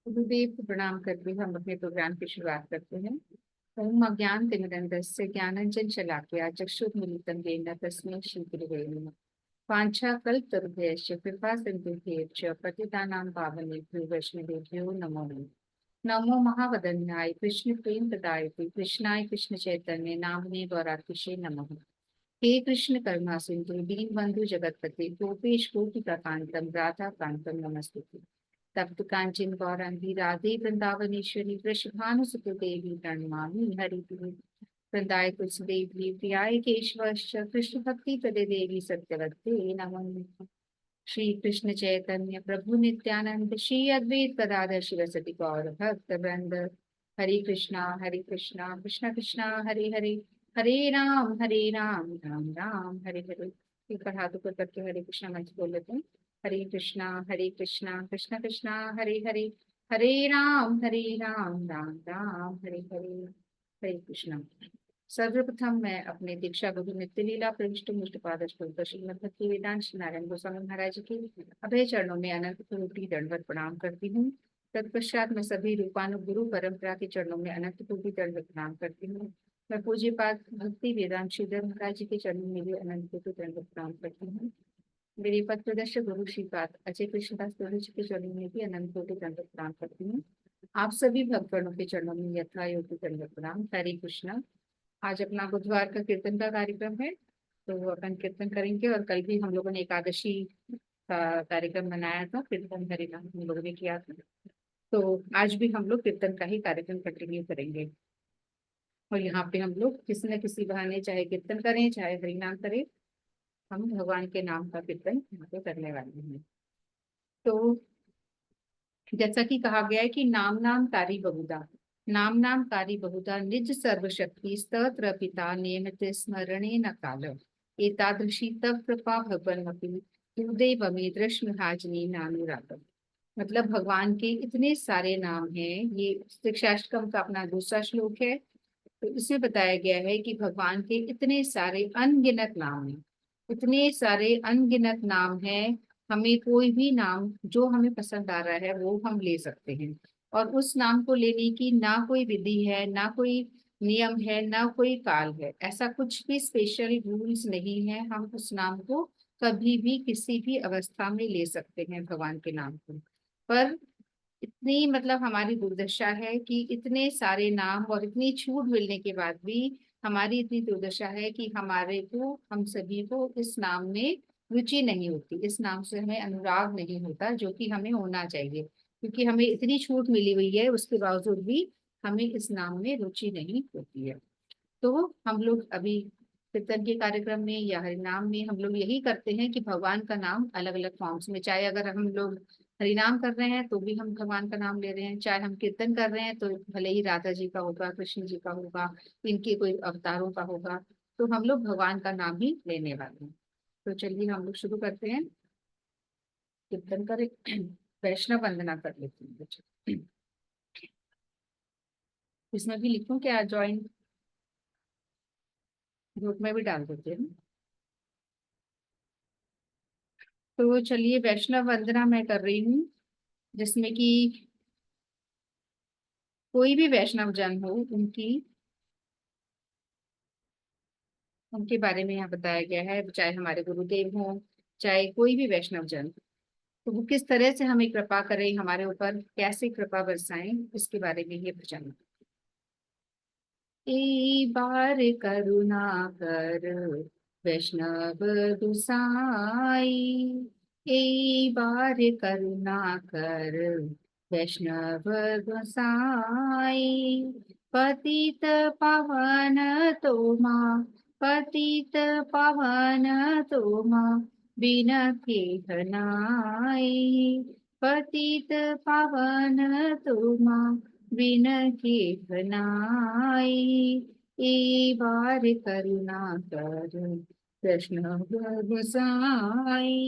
गुरुदेव को प्रणाम करके हम अपने प्रोग्राम की शुरुआत करते हैं। ओम अज्ञानतिमिरन्धस्य ज्ञानांजन शलाकया चक्षुर्मिलितं येन तस्मै श्रीगुरवे नमः। वाञ्छाकल्पतरुभ्यश्च कृपा सिन्धुभ्यश्च पतितानां पावनेभ्यो वैष्णवेभ्यो नमो नमः। नमो महावदन्याय कृष्ण प्रेम प्रदायते कृष्णाय कृष्ण चैतन्य नामने गौरातिशे नमः। हे कृष्ण करुणा सिंधु दीनबंधु जगतपते गोपेश गोपिकांतम राधा कांतम नमस्तुते। तप्त कांचन गौरांगी राधे वृंदावनेश्वरी वृषभानुसुत देवी प्रणमामि हरिप्रिय वृंदाय तुलसीदेवी प्रियाय केशवश्च कृष्ण भक्ति प्रदे देवी सत्यवते नमः। श्री कृष्ण चैतन्य प्रभु नित्यानंद श्री अद्वैत गदाधर शिवसति गौर भक्त वृंद हरे कृष्णा कृष्ण कृष्णा हरे हरे हरे राम राम हरे हरे। एक बार हाथ ऊपर करके हरे कृष्णा मंत्र बोल लेते हैं। हरे कृष्णा कृष्ण कृष्णा हरे राम राम हरे हरे। हरे कृष्णा। सर्वप्रथम मैं अपने दीक्षा गुरु नित्य लीला प्रविष्ट मुष्ट पाद श्रीमद भक्ति वेदांत श्री नारायण गोस्वामी महाराज के अभय चरणों में अनंत कोटि दंडवत प्रणाम करती हूँ। तत्पश्चात मैं सभी रूपानुगुरु परंपरा के चरणों में अनंत कोटि दंडवत प्रणाम करती हूँ। मैं पूज्य पाद भक्ति वेदांत श्रीधर महाराज जी के चरणों में भी अनंत कोटि दंडवत प्रणाम करती हूँ। मेरे पद प्रदर्शक गुरु श्रीपाद अजय कृष्णदास प्रभु जी के चरणों में भी अनंत कोटि दंडवत प्रणाम करती हूँ। आप सभी भक्तगणों के चरणों में यथा योग्य दंडवत प्रणाम। हरे कृष्णा। आज अपना बुधवार का कीर्तन का कार्यक्रम है, तो अपन कीर्तन करेंगे। और कल भी हम लोगों ने एकादशी का कार्यक्रम बनाया था, कीर्तन हरिनाम हम लोगों ने किया था। तो आज भी हम लोग कीर्तन का ही कार्यक्रम कंटिन्यू करेंगे। और यहाँ पे हम लोग किसी न किसी बहाने चाहे कीर्तन करें चाहे हरिनाम करें, हम भगवान के नाम का कीर्तन यहाँ पे करने वाले हैं। तो जैसा कि कहा गया है कि नाम नाम कारी बहुधा, नाम नाम कारी बहुधा निज सर्वशक्ति स्तोत्र पिता नियमित स्मरणे न काल एतादृशी तव कृपा भगवन्मपि दुर्दैव मे दृश्य हाजनी नानुराग। मतलब भगवान के इतने सारे नाम हैं। ये शिक्षाष्टकम का अपना दूसरा श्लोक है। तो इसमें बताया गया है कि भगवान के इतने सारे अनगिनत नाम हैं, इतने सारे अनगिनत नाम हैं। हमें कोई भी नाम जो हमें पसंद आ रहा है वो हम ले सकते हैं। और उस नाम को लेने की ना कोई विधि है, ना कोई नियम है, ना कोई काल है। ऐसा कुछ भी स्पेशल रूल्स नहीं है। हम उस नाम को कभी भी किसी भी अवस्था में ले सकते हैं भगवान के नाम को। पर इतनी मतलब हमारी दुर्दशा है कि इतने सारे नाम और इतनी छूट मिलने के बाद भी हमारी इतनी दुर्दशा है कि हमारे को, हम सभी को इस नाम में रुचि नहीं होती, इस नाम से हमें अनुराग नहीं होता, जो कि हमें होना चाहिए। क्योंकि हमें इतनी छूट मिली हुई है, उसके बावजूद भी हमें इस नाम में रुचि नहीं होती है। तो हम लोग अभी कीर्तन के कार्यक्रम में या हरिनाम में हम लोग यही करते हैं कि भगवान का नाम अलग अलग फॉर्म्स में, चाहे अगर हम लोग हरिनाम कर रहे हैं तो भी हम भगवान का नाम ले रहे हैं, चाहे हम कीर्तन कर रहे हैं तो भले ही राधा जी का होगा, कृष्ण जी का होगा, इनके कोई अवतारों का होगा, तो हम लोग भगवान का नाम ही लेने वाले हैं। तो चलिए हम लोग शुरू करते हैं, कीर्तन करें। वैष्णव वंदना कर लेते हैं बच्चे। इसमें भी लिखूं क्या, ज्वाइन ग्रुप में भी डाल देते हैं। तो चलिए वैष्णव वंदना मैं कर रही हूँ, जिसमें कि कोई भी वैष्णव जन हो उनकी, उनके बारे में यहाँ बताया गया है। चाहे हमारे गुरुदेव हों, चाहे कोई भी वैष्णव जन, तो वो किस तरह से हमें कृपा करें, हमारे ऊपर कैसे कृपा बरसाएं, इसके बारे में ये भजन। एक बार करुणा कर वैष्णव दुसाई, एक बार करुणा कर वैष्णव गोसाई। पतित पावन तोमा, पतित पावन तोमा बिनती हनाई। पतित पावन तोमा बिन के बनाई। ए बार करुणा कर कृष्ण गोसाई।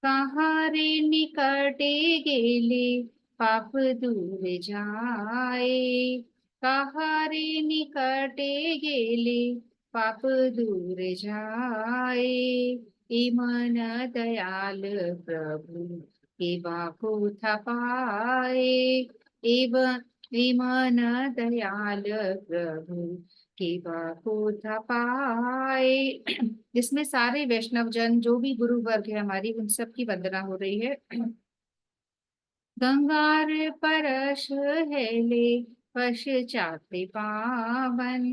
कहारे निकटे गेले पाप दूर जाए, कहारे निकटे गेले पाप दूर जाए। इमन दयाल प्रभु एवा को पाए, एव मन दयाल प्रभु केवा को पाए। जिसमें सारे वैष्णव जन जो भी गुरु वर्ग है हमारी, उन सब की वंदना हो रही है। गंगार परश हेले पश्चात पावन,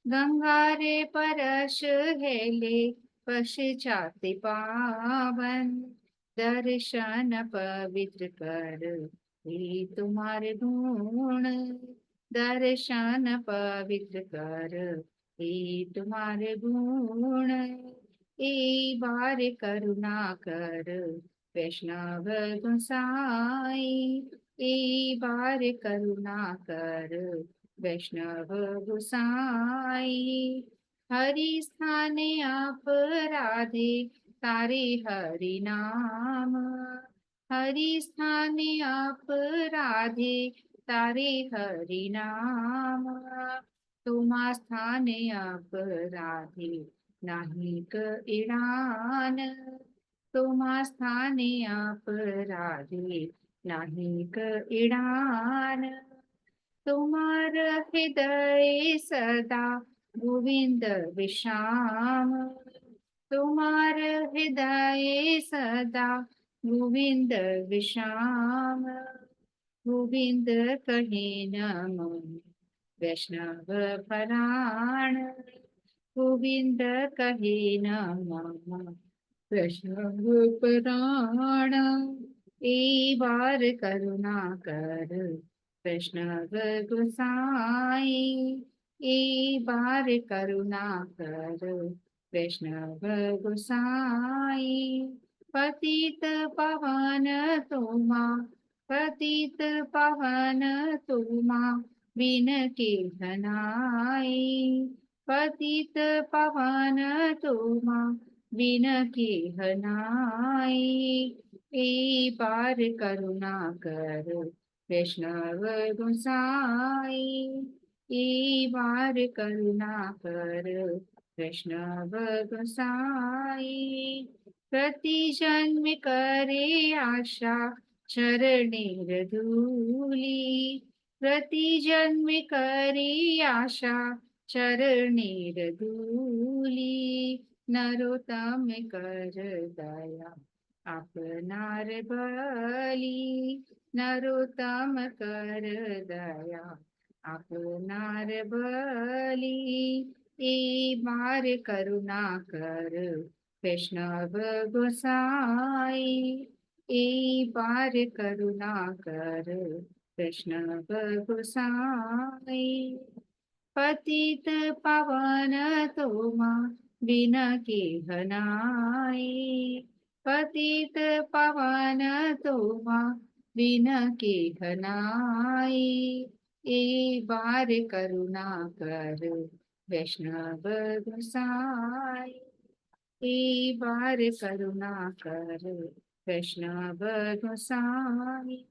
गंगारे परश हेले पश्चात पावन, दर्शन पवित्र कर हे तुम्हारे गुण, दर्शन पवित्र कर हे तुम्हारे गुण, एक बार करुणा कर वैष्णव गोसाई, एक बार करुणा कर वैष्णव गोसाई। हरि स्थाने आप राधे तारे हरि नाम, हरि स्थाने आप राधे तारे हरि नाम, तुमा स्थाने आप राधे नाही क इरान, तुम्हा स्थाने आप राधे नाही क इडान, तुम्हार हृदय सदा गोविंद विश्राम, तुम्हार हृदय सदा गोविंद विश्राम, गोविंद कहे नमो वैष्णव पराण, गोविंद कहे नमः वैष्णव पराण, एक बार करुणा कर वैष्णव गोसाई, एक बार करुणा कर वैष्णव गोसाई। पतित पावन तुमा, पतित पावन तुमा बिन के धनाई, पतित पावन तुमा बिन के हनाई, एक बार करुणा कर वैष्णव गोसाई, एक बार करुणा कर वैष्णव गोसाई। प्रति जन्म करे आशा चरणेर धूली, प्रति जन्म करे आशा चरणेर धूली, नरोत्तम कर दया आपनार बली, नरोत्तम कर दया आपनार बली, एक बार करुणा कर वैष्णव गोसाई, एक बार करुणा कर वैष्णव गोसाई। पतित पावन तुमा बिन के हनाई, पतित पावन तुमा बिन के हनाई, एक बार करुणा कर वैष्णव गोसाई, एक बार करुणा कर वैष्णव गोसाई।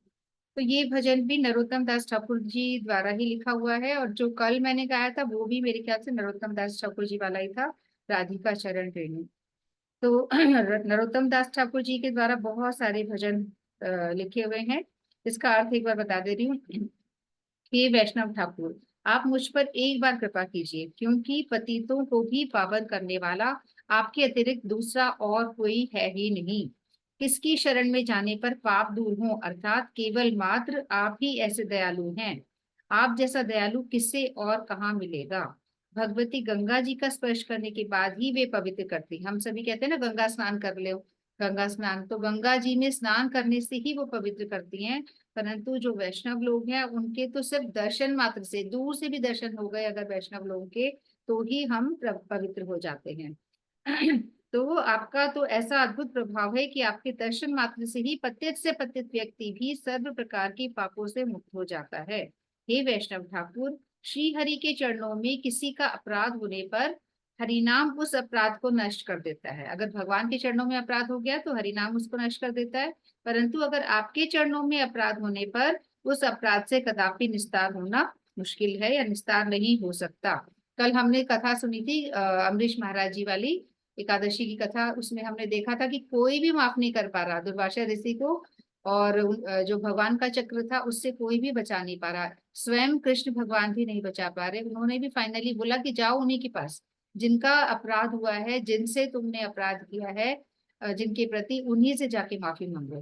तो ये भजन भी नरोत्तम दास ठाकुर जी द्वारा ही लिखा हुआ है, और जो कल मैंने गाया था वो भी मेरे ख्याल से नरोत्तम दास ठाकुर जी वाला ही था, राधिका चरण रेणु। तो नरोत्तम दास ठाकुर जी के द्वारा बहुत सारे भजन लिखे हुए हैं। इसका अर्थ एक बार बता दे रही हूँ। हे वैष्णव ठाकुर, आप मुझ पर एक बार कृपा कीजिए, क्योंकि पतितों को भी पावन करने वाला आपके अतिरिक्त दूसरा और कोई है ही नहीं। किसकी शरण में जाने पर पाप दूर हो, अर्थात केवल मात्र आप ही ऐसे दयालु हैं। आप जैसा दयालु किससे और कहाँ मिलेगा। भगवती गंगा जी का स्पर्श करने के बाद ही वे पवित्र करती। हम सभी कहते हैं ना गंगा स्नान कर लो, गंगा स्नान, तो गंगा जी में स्नान करने से ही वो पवित्र करती हैं। परंतु जो वैष्णव लोग हैं उनके तो सिर्फ दर्शन मात्र से, दूर से भी दर्शन हो गए अगर वैष्णव लोगों के, तो ही हम पवित्र हो जाते हैं। तो आपका तो ऐसा अद्भुत प्रभाव है कि आपके दर्शन मात्र से ही पतित से पतित व्यक्ति भी सर्व प्रकार के पापों से मुक्त हो जाता है। हे वैष्णव ठाकुर, श्री हरि के चरणों में किसी का अपराध होने पर हरिनाम उस अपराध को नष्ट कर देता है। अगर भगवान के चरणों में अपराध हो गया तो हरिनाम उसको नष्ट कर देता है, परंतु अगर आपके चरणों में अपराध होने पर उस अपराध से कदापि निस्तार होना मुश्किल है या निस्तार नहीं हो सकता। कल हमने कथा सुनी थी अमरीश महाराज जी वाली एकादशी की कथा, उसमें हमने देखा था कि कोई भी माफ नहीं कर पा रहा, दुर्वासा ऋषि को और जो भगवान का चक्र था उससे कोई भी बचा नहीं पा रहा, स्वयं कृष्ण भगवान भी नहीं बचा पा रहे। उन्होंने भी फाइनली बोला कि जाओ उन्हीं के पास, जिनका अपराध हुआ है, जिनसे तुमने अपराध किया है, जिनके प्रति, उन्हीं से जाके माफी मांगो,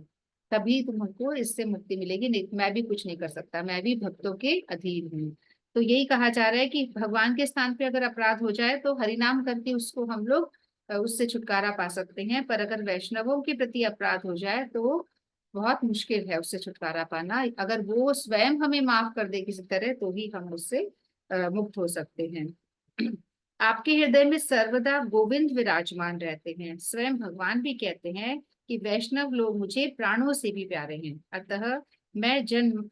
तभी तुमको इससे मुक्ति मिलेगी। नहीं, मैं भी कुछ नहीं कर सकता, मैं भी भक्तों के अधीन हूँ। तो यही कहा जा रहा है कि भगवान के स्थान पे अगर अपराध हो जाए तो हरिनाम करके उसको हम लोग उससे छुटकारा पा सकते हैं, पर अगर वैष्णवों के प्रति अपराध हो जाए तो बहुत मुश्किल है उससे छुटकारा पाना। अगर वो स्वयं हमें माफ कर दे किसी तरह तो ही हम उससे मुक्त हो सकते हैं। आपके हृदय में सर्वदा गोविंद विराजमान रहते हैं। स्वयं भगवान भी कहते हैं कि वैष्णव लोग मुझे प्राणों से भी प्यारे हैं, अतः मैं जन्म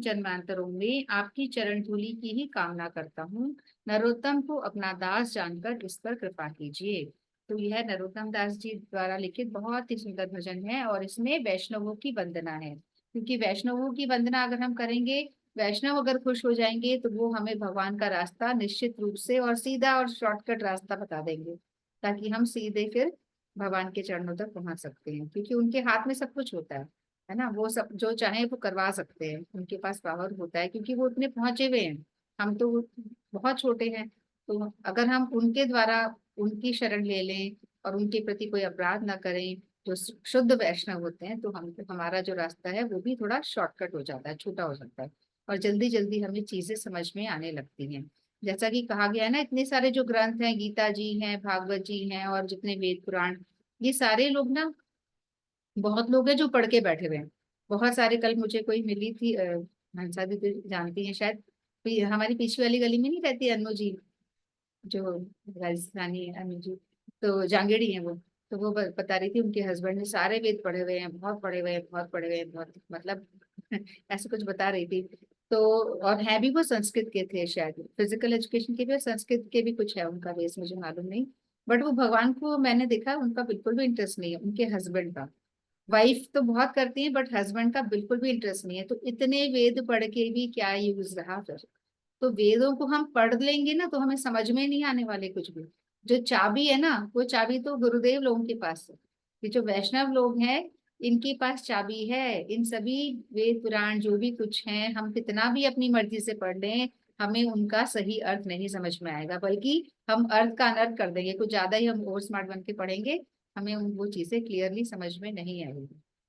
जन्मांतरों में आपकी चरण धूलि की ही कामना करता हूँ। नरोत्तम को अपना दास जानकर इस पर कृपा कीजिए। तो यह नरोत्तम दास जी द्वारा लिखित बहुत ही सुंदर भजन है, और इसमें वैष्णवों की वंदना है, क्योंकि वैष्णवों की वंदना अगर हम करेंगे, वैष्णव अगर खुश हो जाएंगे तो वो हमें भगवान का रास्ता निश्चित रूप से और सीधा और शॉर्टकट रास्ता बता देंगे, ताकि हम सीधे फिर भगवान के चरणों तक पहुंच सकते हैं, क्योंकि उनके हाथ में सब कुछ होता है ना। वो सब जो चाहे वो करवा सकते हैं, उनके पास पावर होता है, क्योंकि वो इतने पहुंचे हुए हैं। हम तो बहुत छोटे हैं। तो अगर हम उनके द्वारा उनकी शरण ले लें और उनके प्रति कोई अपराध ना करें, जो शुद्ध वैष्णव होते हैं, तो हम, हमारा जो रास्ता है वो भी थोड़ा शॉर्टकट हो जाता है, छोटा हो जाता है, और जल्दी जल्दी हमें चीजें समझ में आने लगती हैं। जैसा कि कहा गया है ना, इतने सारे जो ग्रंथ हैं, गीता जी हैं, भागवत जी हैं, और जितने वेद पुराण, ये सारे लोग ना, बहुत लोग हैं जो पढ़ के बैठे हुए हैं। बहुत सारे, कल मुझे कोई मिली थी, हंसा दी, तो जानती हैं शायद, हमारी पीछे वाली गली में नहीं रहती अनु जी, जो राजस्थानी अनु जी, तो जांगेड़ी है वो। तो वो बता रही थी उनके हस्बैंड ने सारे वेद पढ़े हुए हैं, बहुत पढ़े हुए हैं, बहुत पढ़े हुए हैं, बहुत मतलब ऐसे कुछ बता रही थी। तो और है भी वो संस्कृत के थे शायद, फिजिकल एजुकेशन के भी और संस्कृत के भी कुछ है उनका बेस, मुझे मालूम नहीं। बट वो भगवान को मैंने देखा, उनका बिल्कुल भी इंटरेस्ट नहीं है, उनके हस्बैंड का। वाइफ तो बहुत करती है बट हस्बैंड का बिल्कुल भी इंटरेस्ट नहीं है, तो इतने वेद पढ़ के भी क्या यूज रहा फिर। तो वेदों को हम पढ़ लेंगे ना तो हमें समझ में नहीं आने वाले कुछ भी। जो चाबी है ना, वो चाबी तो गुरुदेव लोगों के पास है। ये जो वैष्णव लोग हैं, इनके पास चाबी है। इन सभी वेद पुराण जो भी कुछ है, हम कितना भी अपनी मर्जी से पढ़ लें, हमें उनका सही अर्थ नहीं समझ में आएगा, बल्कि हम अर्थ का अनर्थ कर देंगे, कुछ ज्यादा ही हम ओवर स्मार्ट बन के पढ़ेंगे, हमें वो चीजें क्लियरली समझ में नहीं आएगी।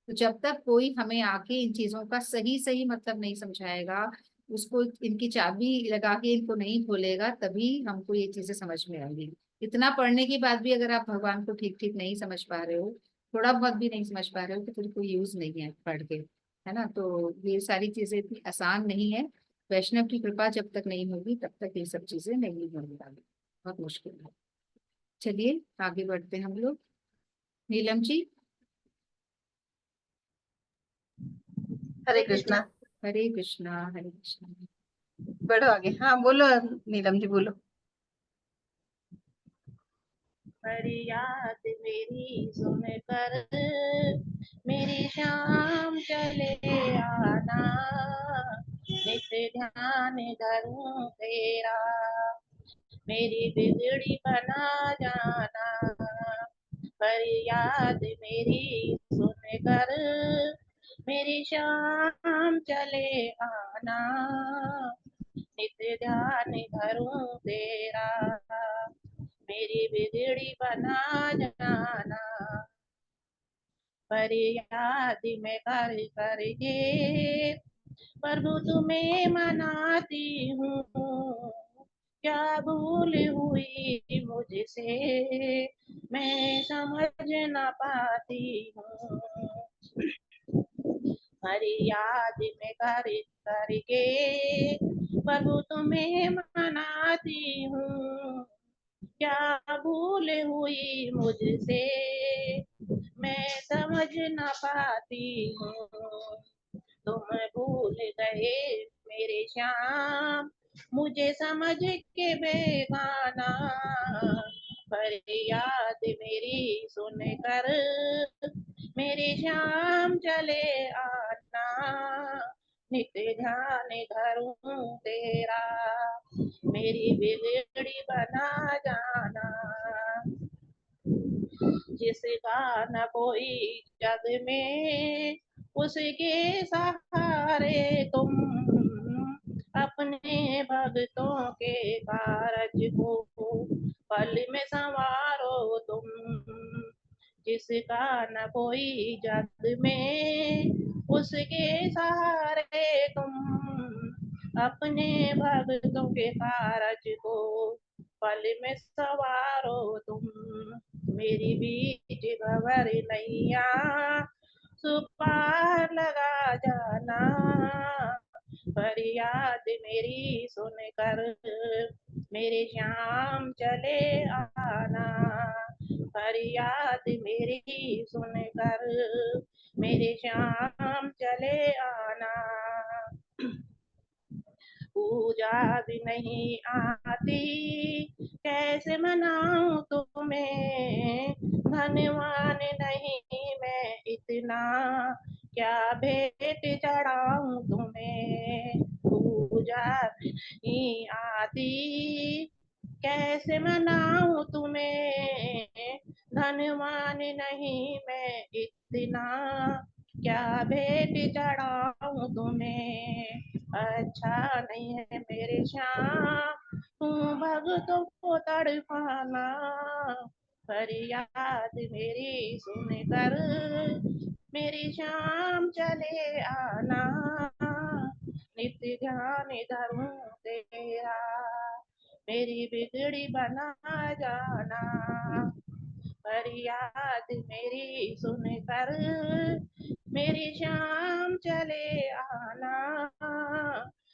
तो जब तक कोई हमें आके इन चीजों का सही सही मतलब नहीं समझाएगा, उसको इनकी चाबी लगा के इनको नहीं खोलेगा, तभी हमको ये चीजें समझ में आएंगी। इतना पढ़ने के बाद भी अगर आप भगवान को ठीक ठीक नहीं समझ पा रहे हो, थोड़ा बहुत भी नहीं समझ पा रहे हो, तो फिर कोई यूज नहीं है पढ़ के, है ना। तो ये सारी चीजें इतनी आसान नहीं है। वैष्णव की कृपा जब तक नहीं होगी तब तक ये सब चीजें नहीं होने वाली, बहुत मुश्किल है। चलिए आगे बढ़ते हैं हम लोग। नीलम जी। हरे कृष्णा। हरे कृष्णा, हरे कृष्णा। बढ़ो आगे, हाँ बोलो नीलम जी बोलो। फरियाद मेरी सुन कर मेरी शाम चले आना, नित्य ध्यान धरूं तेरा, मेरी बिगड़ी बना जाना। फरियाद मेरी सुन कर मेरी शाम चले आना, नित्य ध्यान धरूं तेरा, मेरी बिगड़ी बना जाना। फरियाद में कर करके प्रभु तुम्हें मनाती हूँ, क्या भूल हुई मुझसे मैं समझ न पाती हूँ। फरियाद में कर करके प्रभु तुम्हें मनाती हूँ, क्या भूल हुई मुझसे मैं समझ न पाती हूँ। तुम भूल गए मेरे श्याम मुझे समझ के बेगाना, फरियाद मेरी सुन कर मेरे श्याम चले आना, नित्य ध्यान धरूं तेरा, मेरी बिगड़ी बना जाना। जिसका न कोई जग में उसके सहारे तुम अपने भक्तों के कारज को पल में संवारो तुम। जिसका न कोई जग में उसके सहारे तुम अपने भक्तों के कारज को पल में सवारो तुम। मेरी बीच भंवर नैया सुपार लगा जाना, फरियाद मेरी सुनकर मेरे श्याम चले आना। फरियाद मेरी सुनकर मेरे श्याम चले आना। पूजा भी नहीं आती कैसे मनाऊं तुम्हें, धनवान नहीं मैं इतना क्या भेंट चढ़ाऊं तुम्हें। पूजा भी नहीं आती कैसे मनाऊं तुम्हें, धनवान नहीं मैं इतना क्या भेंट चढ़ाऊं तुम्हें। अच्छा नहीं है मेरे श्याम तू भक्तों को तड़पाना, फरियाद मेरी सुनकर मेरी श्याम चले आना। नित्य ध्यान धरूं तेरा मेरी बिगड़ी बना जाना, फरियाद मेरी सुनकर मेरी श्याम चले आना।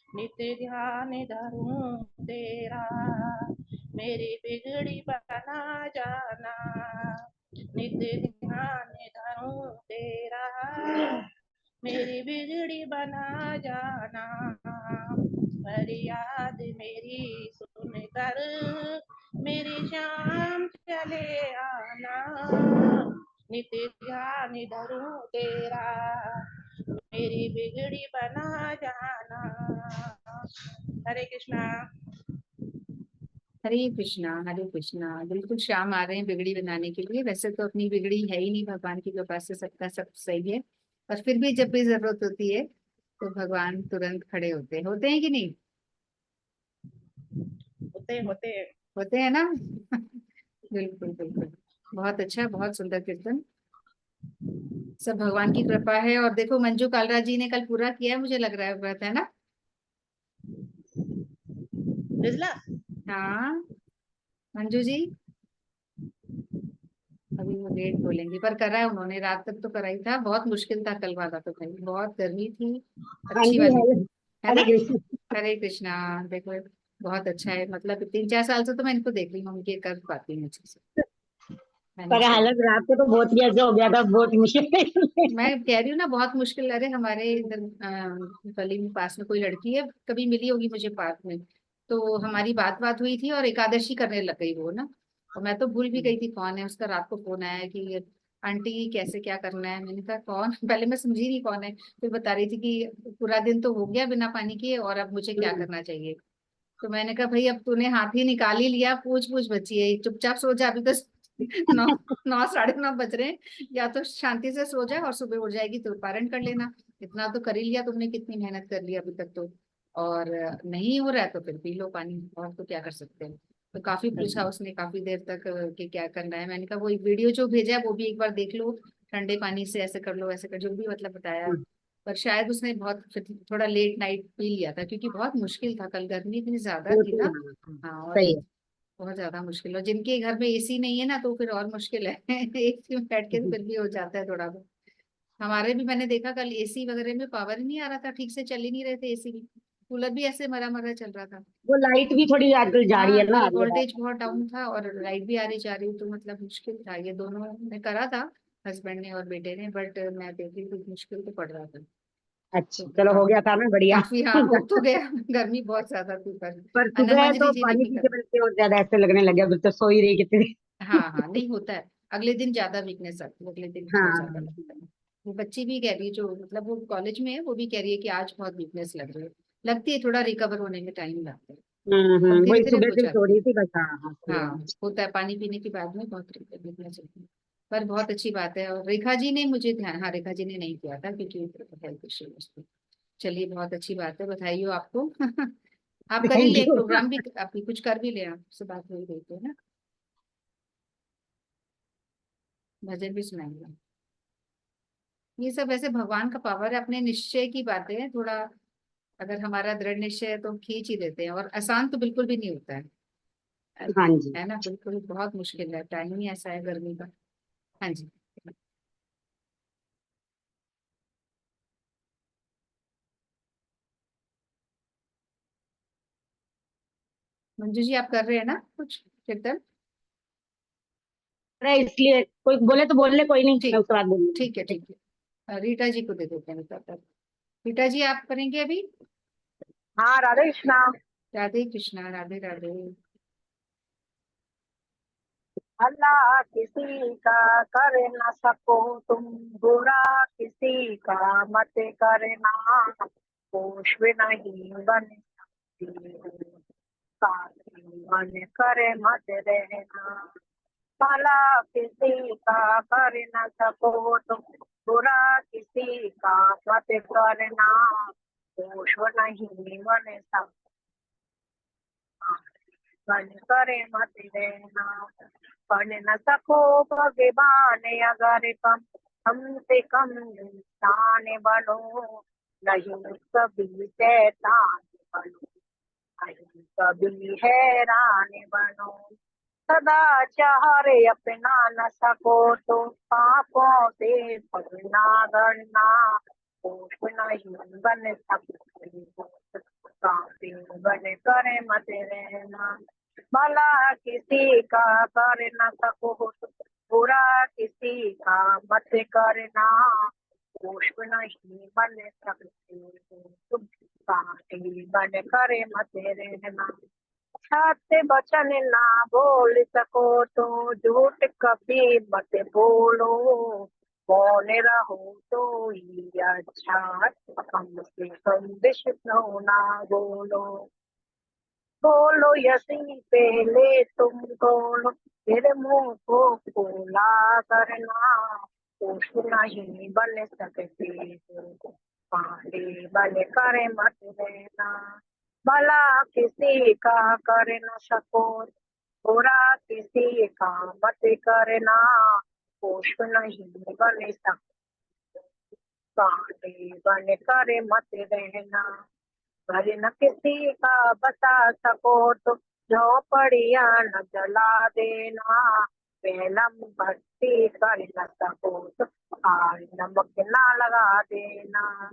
नित्य ध्यान धरूं तेरा मेरी बिगड़ी बना जाना, नित्य ध्यान धरूं तेरा मेरी बिगड़ी बना जाना। फरियाद मेरी सुनकर मेरी श्याम चले आना, नित्य ध्यान धरूं तेरा मेरी बिगड़ी बना जाना। हरे कृष्णा। हरे कृष्णा। बिल्कुल शाम आ रहे हैं बिगड़ी बनाने के लिए। वैसे तो अपनी बिगड़ी है ही नहीं, भगवान की कृपा से सबका सब सही है, और फिर भी जब भी जरूरत होती है तो भगवान तुरंत खड़े होते हैं कि नहीं? होते होते होते हैं ना। बिल्कुल बिल्कुल। बहुत अच्छा, बहुत सुंदर कीर्तन। सब भगवान की कृपा है। और देखो मंजू कालरा जी ने कल पूरा किया है, मुझे लग रहा है व्रत, है ना? बिजला। हाँ मंजू जी, अभी वो लेट बोलेंगी पर करा है उन्होंने, रात तक तो करा ही था। बहुत मुश्किल था कल वाला तो भाई, बहुत गर्मी थी। हाँ अच्छी जी, वाली, हरे है हरे ना? कृष्ण। हरे कृष्णा। देखो बहुत अच्छा है, मतलब 3-4 साल से तो मैं इनको देख रही हूँ, उनके कर पाती हूँ अच्छे से, पर मैनेज कर। हालत रात को तो बहुत ही ऐसा हो गया था, बहुत मुश्किल। मैं कह रही हूँ ना बहुत मुश्किल। अरे हमारे इधर गली में पास में कोई लड़की है, कभी मिली होगी मुझे पार्क में, तो हमारी बात बात हुई थी और एकादशी करने लग गई वो ना। और मैं तो भूल भी गई थी कौन है। उसका रात को फोन आया कि आंटी कैसे क्या करना है। मैंने कहा कौन? पहले मैं समझी नहीं कौन है, फिर बता रही थी कि पूरा दिन तो हो गया बिना पानी के और अब मुझे क्या करना चाहिए। तो मैंने कहा भाई अब तूने हाथ ही निकाल ही लिया, पूछ पूछ बची है, चुपचाप सो जा अभी तो। 9, 9, 9:30 बज रहे हैं। या तो शांति से सो जा और सुबह उठ जाएगी तो पारण कर लेना। इतना तो कर ही लिया तुमने, कितनी मेहनत कर ली अभी तक तो। और नहीं हो रहा है तो फिर पी लो पानी, और तो क्या कर सकते हैं। तो काफी पूछा उसने काफी देर तक कि क्या करना है। मैंने कहा वो वीडियो जो भेजा है वो भी एक बार देख लो, ठंडे पानी से ऐसे कर लो ऐसे कर, जो भी मतलब बताया। पर शायद उसने बहुत फिर थोड़ा लेट नाइट पी लिया था, क्योंकि बहुत मुश्किल था कल, गर्मी इतनी ज्यादा थी ना। हाँ और सही है। बहुत ज्यादा मुश्किल। और जिनके घर में एसी नहीं है ना तो फिर और मुश्किल है। एसी में बैठ के तो फिर भी हो जाता है थोड़ा बहुत। हमारे भी मैंने देखा कल एसी वगैरह में पावर ही नहीं आ रहा था, ठीक से चल ही नहीं रहे थे एसी भी। कूलर भी ऐसे मरा मरा चल रहा था। वो लाइट भी थोड़ी आजकल जा रही हाँ है ना, कल आ रही है वोल्टेज बात। बहुत डाउन था और लाइट भी आ रही जा रही, तो मतलब मुश्किल था। ये दोनों ने करा था, हस्बैंड ने और बेटे ने, बट मैं देख रही थी मुश्किल तो पड़ रहा था। तो अच्छा चलो, हो गया था ना, बढ़िया। काफी हाँ हो तो गया। गर्मी बहुत ज्यादा थी पर। पर अनन्या सुबह तो अंजलि जी ने पानी भी पीते करा। पीते और ज्यादा ऐसे लगने लग गया, तो सो ही रही कितनी। हाँ हाँ नहीं होता है, अगले दिन ज्यादा वीकनेस आती है, अगले दिन बहुत ज्यादा हाँ। लगता है। वो बच्ची भी कह रही है, जो मतलब वो कॉलेज में है, वो भी कह रही है कि आज बहुत वीकनेस लग रही है। लगती है थोड़ा रिकवर होने में टाइम लगता है, पर धीरे वही धीरे सुबह हो से सो जाती रही है। थी बस। हाँ हाँ, सही हाँ है। होता है, पानी पीने के बाद में बहुत वीकनेस होती है। पर बहुत अच्छी बात है। और रेखा जी ने मुझे ध्यान, हाँ रेखा जी ने नहीं किया था क्योंकि हेल्थ इश्यू उसको। चलिए बहुत अच्छी बात है, बधाई हो आपको। आप कर ही थैंक ले, एक यू। प्रोग्राम भी आप भी कुछ कर भी ले, आपसे बात हो ही रही थी ना, भजन भी सुनाएंगे। ये सब वैसे भगवान का पावर है, अपने निश्चय की बातें हैं थोड़ा। अगर हमारा दृढ़ निश्चय है तो हम खींच ही देते हैं, और आसान तो बिल्कुल भी नहीं होता हाँ जी। है ना, बिल्कुल बहुत मुश्किल है, टाइम ही ऐसा है गर्मी का। हाँ जी। मंजू जी आप कर रहे हैं ना कुछ कीर्तन? अरे इसलिए कोई बोले तो बोल ले, कोई नहीं, मैं ठीक, उसके बाद ठीक है बोलूंगी। ठीक है, रीटा जी को दे देते हैं तब तक। रीटा जी आप करेंगे अभी? हाँ, राधे कृष्णा। राधे कृष्णा, राधे राधे। अल्लाह किसी का कर न सको तुम, बुरा किसी का मत करना, होश भी नहीं बन सकती हो, साथी मन करे मत रहना। भला किसी का कर न सको तुम, बुरा किसी का मत करना, होश नहीं बन सकता, मन करे मत रहना। बन न सको भगवान अगर कम, हमसे कम इंसान बनो, नहीं कभी शैतान बनो, नहीं कभी हैरान बनो। सदाचार अपना न सको तो पापों से पगना गणना, होश नहीं बन सकती हो, काफी बन करे मत रहना। भला किसी का कर न सको तो बुरा किसी का मत करना, होश नहीं बन सकती हो, तुम काफी बन करे मत रहना। सत्य वचन ना बोल सको तो झूठ कभी मत बोलो, मौन रहो तो ही अच्छा, कम से कम विष्णु ना बोलो। बोलो यसी पहले तुम बोलो, फिर मुंह को खोला करना, होश नहीं बन सकते हो, पानी बन करे मत रहना। भला किसी का कर न सको, बुरा किसी का मत करना, होश नहीं बन सकते, पानी बन करे मत रहना। घर न किसी का बता सको तो झोपड़िया न जला देना, बेलम भट्टी कर न सको तो आग नमक ना लगा देना।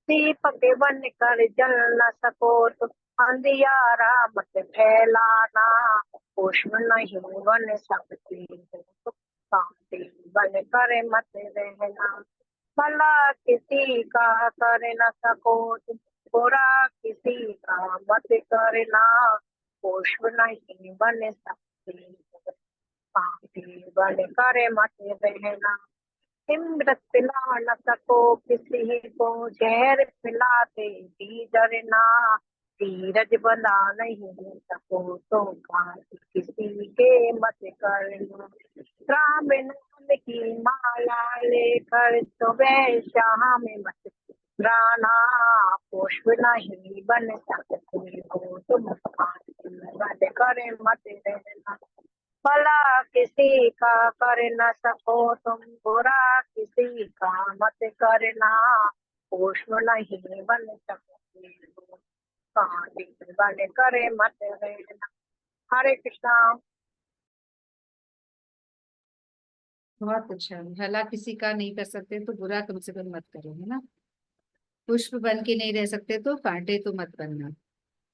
दीपक बन कर जल न सको तो अंधियारा मत फैलाना, उष्ण नहीं बन सकती हो तो शांति बन कर मत रहना। भला किसी का कर न सको तो बुरा किसी का मत करना, पुष्प नहीं बन सकती, पापी बन करे मत रहना। हिम्मत पिला न सको किसी को, जहर पिलाते भी डरना, धीरज बना नहीं सको तो घात किसी के मत करना। राम नाम की माला लेकर सुबह शाम मत राना, पुष्प नहीं बन सकते हो तुम, बन करे मत रहना। भला किसी का कर न सको तुम, बुरा किसी का मत करना, पुष्प नहीं बन सकते हो, कांटे बन करे मत रहना। हरे कृष्णा। बहुत अच्छा, भला किसी का नहीं कर सकते तो बुरा कम से कम मत करो, है ना। पुष्प बन के नहीं रह सकते तो कांटे तो मत बनना।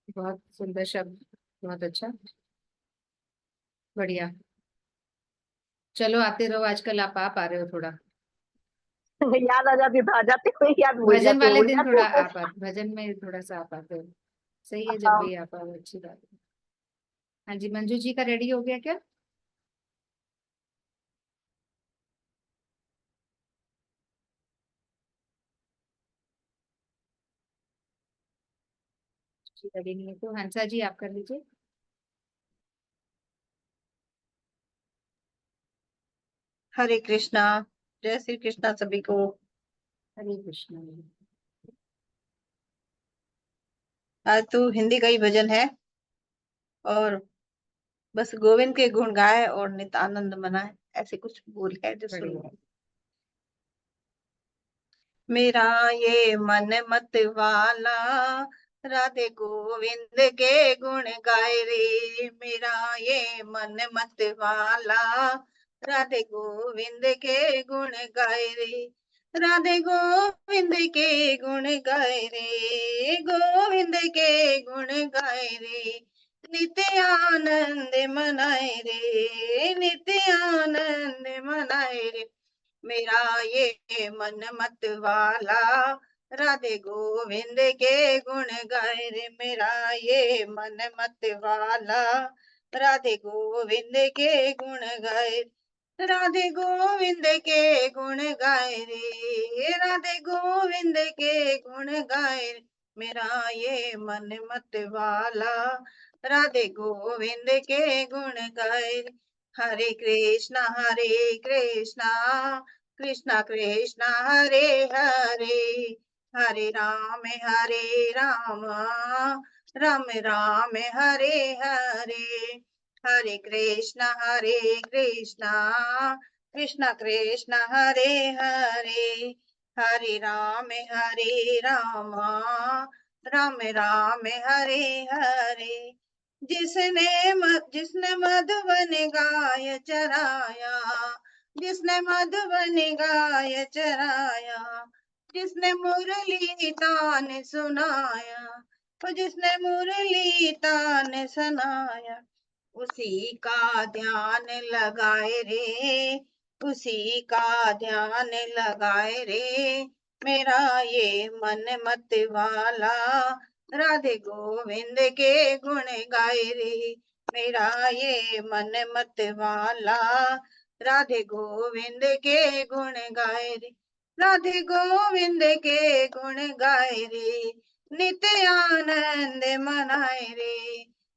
बहुत सुंदर शब्द, बहुत अच्छा, बढ़िया। चलो आते रहो, आजकल आप आ पा रहे हो थोड़ा। याद आ जाती तो आ जाते, कोई याद भजन वाले भूल दिन जाते थोड़ा हो। आप भजन में थोड़ा सा आप आते हो। सही है, जब हाँ, भी आप आओ अच्छी बात है। हाँ जी, मंजू जी का रेडी हो गया क्या? रेडी नहीं है तो हंसा जी आप कर लीजिए। हरे कृष्णा। जय श्री कृष्णा सभी को। हरे कृष्ण। आज तो हिंदी का ही भजन है और बस गोविंद के गुण गाए और नित आनंद मनाए, ऐसे कुछ बोल है जो सुन। बढ़िया। मेरा ये मन मत वाला राधे गोविंद के गुण गाए रे। मेरा ये मन मत वाला राधे गोविंद के गुण गाए रे। राधे गोविंद के गुण गाए रे, गोविंद के गुण गाए रे। नित्य आनंद मनाए रे, नित्य आनंद मनाए रे। मेरा ये मन मत वाला राधे गोविंद के गुण गाए रे। मेरा ये मन मत वाला राधे गोविंद के गुण गाए। राधे गोविंद के गुण गाए रे, राधे गोविंद के गुण गाए। मेरा ये मन मत वाला राधे गोविंद के गुण गाए। हरे कृष्णा कृष्णा कृष्णा हरे हरे, हरे राम राम राम हरे हरे। हरे कृष्णा कृष्णा कृष्णा हरे हरे, हरे राम राम राम हरे हरे। जिसने मधुबन गाय चराया, जिसने मधुबन गाय चराया, जिसने मुरली तान सुनाया, और जिसने मुरली तान सुनाया, उसी का ध्यान लगाए रे, उसी का ध्यान लगाए रे। मेरा ये मन मत वाला राधे गोविंद के गुण गाए रे। मेरा ये मन मत वाला राधे गोविंद के गुण गाए रे। राधे गोविंद के गुण गाए रे, नित्य आनंद मनाए रे।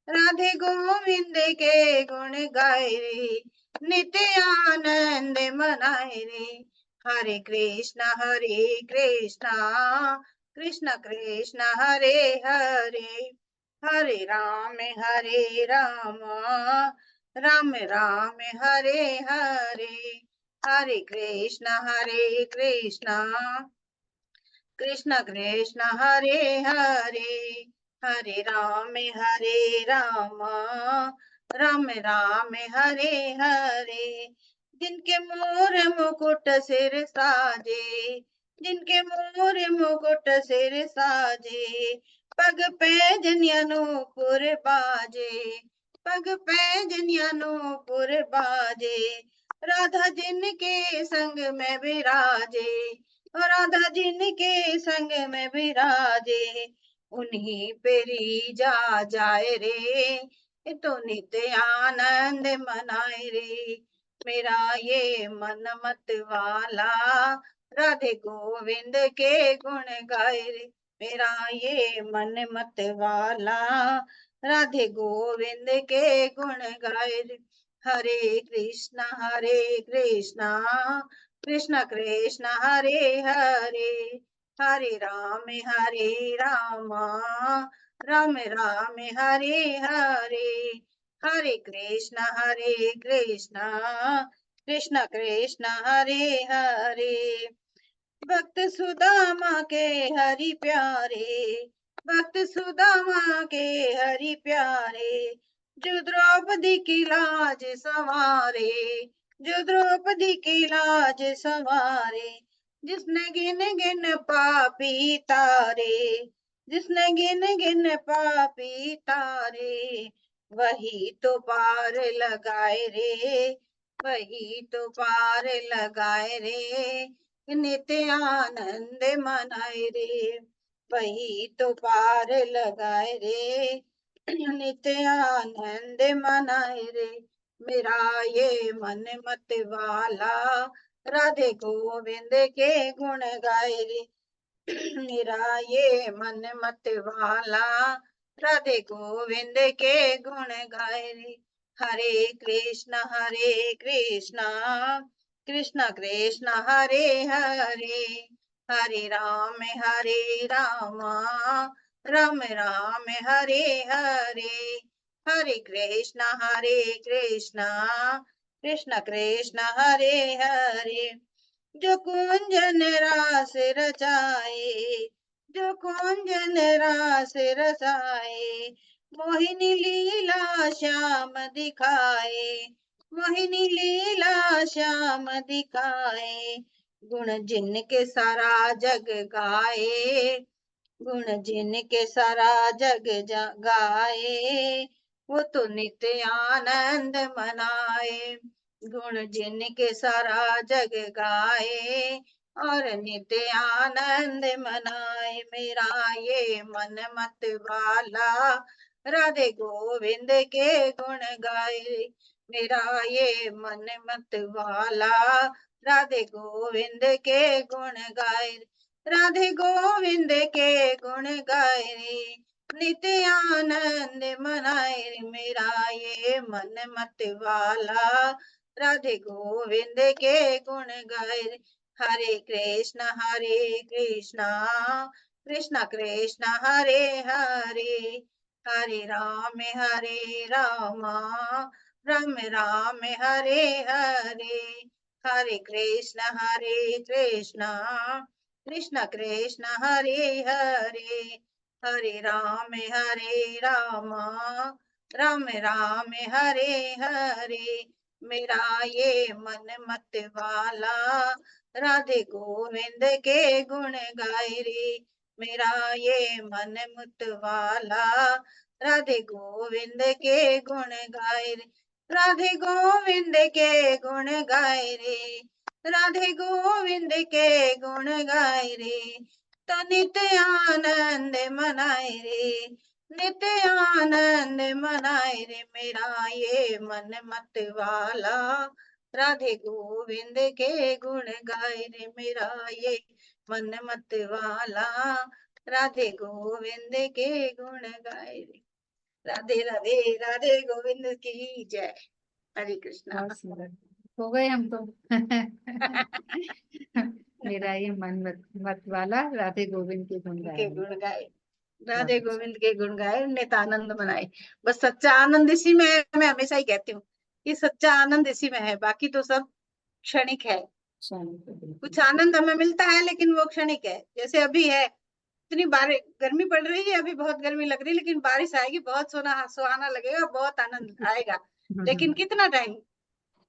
राधे गोविंद के गुण गाए रे, नित्य आनंद मनाए रे। हरे कृष्णा कृष्णा कृष्णा हरे हरे, हरे राम राम राम हरे हरे। हरे कृष्णा कृष्णा कृष्णा हरे हरे, हरे राम राम राम हरे हरे। जिनके मोर मुकुट सिर साजे, जिनके मोर मुकुट सिर साजे, पग पैजनिया नूपुर बाजे, पग पैजनिया नूपुर बाजे। राधा जिनके संग में विराजे, और राधा जिनके संग में विराजे, उन्हीं पेरी जा जाए रे, तो नित्य आनंद मनाए रे। मेरा ये मन मत वाला राधे गोविंद के गुण गाए रे। मेरा ये मन मत वाला राधे गोविंद के गुण गाए रे। हरे कृष्णा कृष्णा कृष्णा हरे हरे, हरे राम राम राम हरे हरे। हरे कृष्णा कृष्णा कृष्णा हरे हरे। भक्त सुदामा के हरि प्यारे, भक्त सुदामा के हरि प्यारे, जो द्रौपदी की लाज संवारे, जो द्रौपदी की लाज संवारे। जिसने गिन गिन पापी तारे, जिसने गिन गिन पापी तारे, वही तो पार लगाए रे, वही तो पार लगाए रे। नित्य आनंद मनाए रे, वही तो पार लगाए रे। नित्य आनंद मनाए रे। मेरा ये मन मत वाला राधे गोविंद के गुण गाए रे। मेरा ये मन मत वाला राधे गोविंद के गुण गाए रे। हरे कृष्णा कृष्ण कृष्ण हरे हरे, हरे राम राम राम हरे हरे, हरे कृष्ण कृष्ण कृष्ण हरे हरे। जो कुंजन रास रचाए, जो कुंजन रास रचाए, मोहिनी लीला श्याम दिखाए, मोहिनी लीला श्याम दिखाए। गुण जिनके सारा जग गाए, गुण जिनके सारा जग गाए, वो तो नित्य आनंद मनाए। गुण जिनके सारा जग गाए और नित्य आनंद मनाए। मेरा ये मन मत वाला राधे गोविंद के गुण गाए, मेरा ये मन मत वाला राधे गोविंद के गुण गाए। राधे गोविंद के गुण गाए रे, नित्य आनंद मनाए रे। मेरा ये मन मत वाला राधे गोविंद के गुण गाए रे। हरे कृष्ण कृष्ण कृष्ण हरे हरे, हरे राम राम राम हरे हरे, हरे कृष्ण कृष्ण कृष्ण हरे हरे, हरे राम राम राम हरे हरे। मेरा ये मन मत वाला राधे गोविंद के गुण गाए रे, मेरा ये मन मत वाला राधे गोविंद के गुण गाए रे। राधे गोविंद के गुण गाए रे, राधे गोविंद के गुण गाए रे, तो नित्य आनंद मनाए रे, नित्य आनंद मनाए रे। मेरा ये मन मत वाला राधे गोविंद के गुण गाए रे, मेरा ये मन मत वाला राधे गोविंद के गुण गाए रे। राधे राधे, राधे गोविंद की जय। हरे कृष्णा। बहुत सुंदर, हो गए हम तो। मेरा ये मन मत वाला राधे गोविंद के गुण के गाए। गुण गाए, बहुत राधे अच्छा। गोविंद के गुण गाए, नित आनंद मनाए। बस सच्चा आनंद इसी में है। मैं हमेशा ही कहती हूँ कि सच्चा आनंद इसी में है, बाकी तो सब क्षणिक है। कुछ आनंद हमें मिलता है लेकिन वो क्षणिक है। जैसे अभी है, इतनी बारिश, गर्मी पड़ रही है, अभी बहुत गर्मी लग रही है, लेकिन बारिश आएगी, बहुत सुहाना लगेगा, बहुत आनंद आएगा। लेकिन कितना टाइम,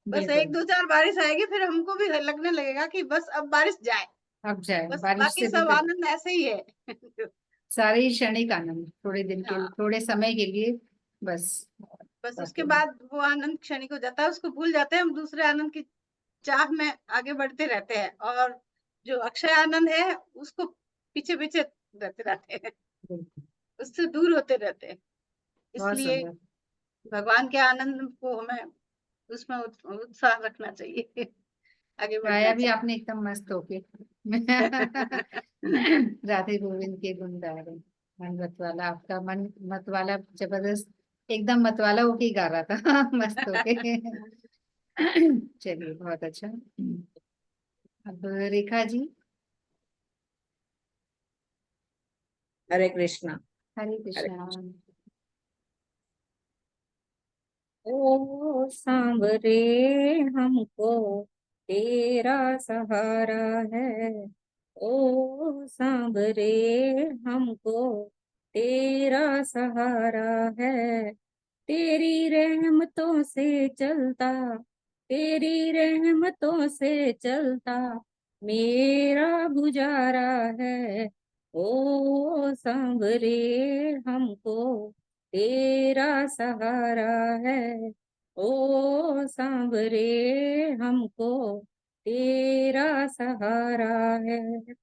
बस एक दो चार बारिश आएगी, फिर हमको भी लगने लगेगा कि बस अब बारिश जाए, अब जाए बस बारिश बाकी से भी सब फिर आनंद ऐसे ही है। सारे ही क्षणिक आनंद, थोड़े दिन के हाँ, थोड़े समय के लिए बस। बस उसके बाकी बाद वो आनंद क्षणिक हो जाता है, उसको भूल जाते हैं हम, दूसरे आनंद की चाह में आगे बढ़ते रहते हैं, और जो अक्षय आनंद है उसको पीछे पीछे रहते हैं, उससे दूर होते रहते हैं। बहुत इसलिए सुंदर भगवान के आनंद को हमें उसमें उत्साह रखना चाहिए, आगे बढ़ना गाया भी चाहिए। आपने एकदम मस्त होके। राधे गोविंद के गुण गा रहे हैं। मन मत वाला, आपका मन मत वाला जबरदस्त, एकदम मत वाला होके ही गा रहा था। मस्त होके। चलिए बहुत अच्छा। अब रेखा जी। हरे कृष्णा। हरे हरे कृष्णा। ओ सांवरे हमको तेरा सहारा है, ओ सांवरे हमको तेरा सहारा है। तेरी रहमतों से चलता, तेरी रहमतों से चलता मेरा गुजारा है। ओ सांवरे हमको तेरा सहारा है, ओ सांवरे हमको तेरा सहारा है।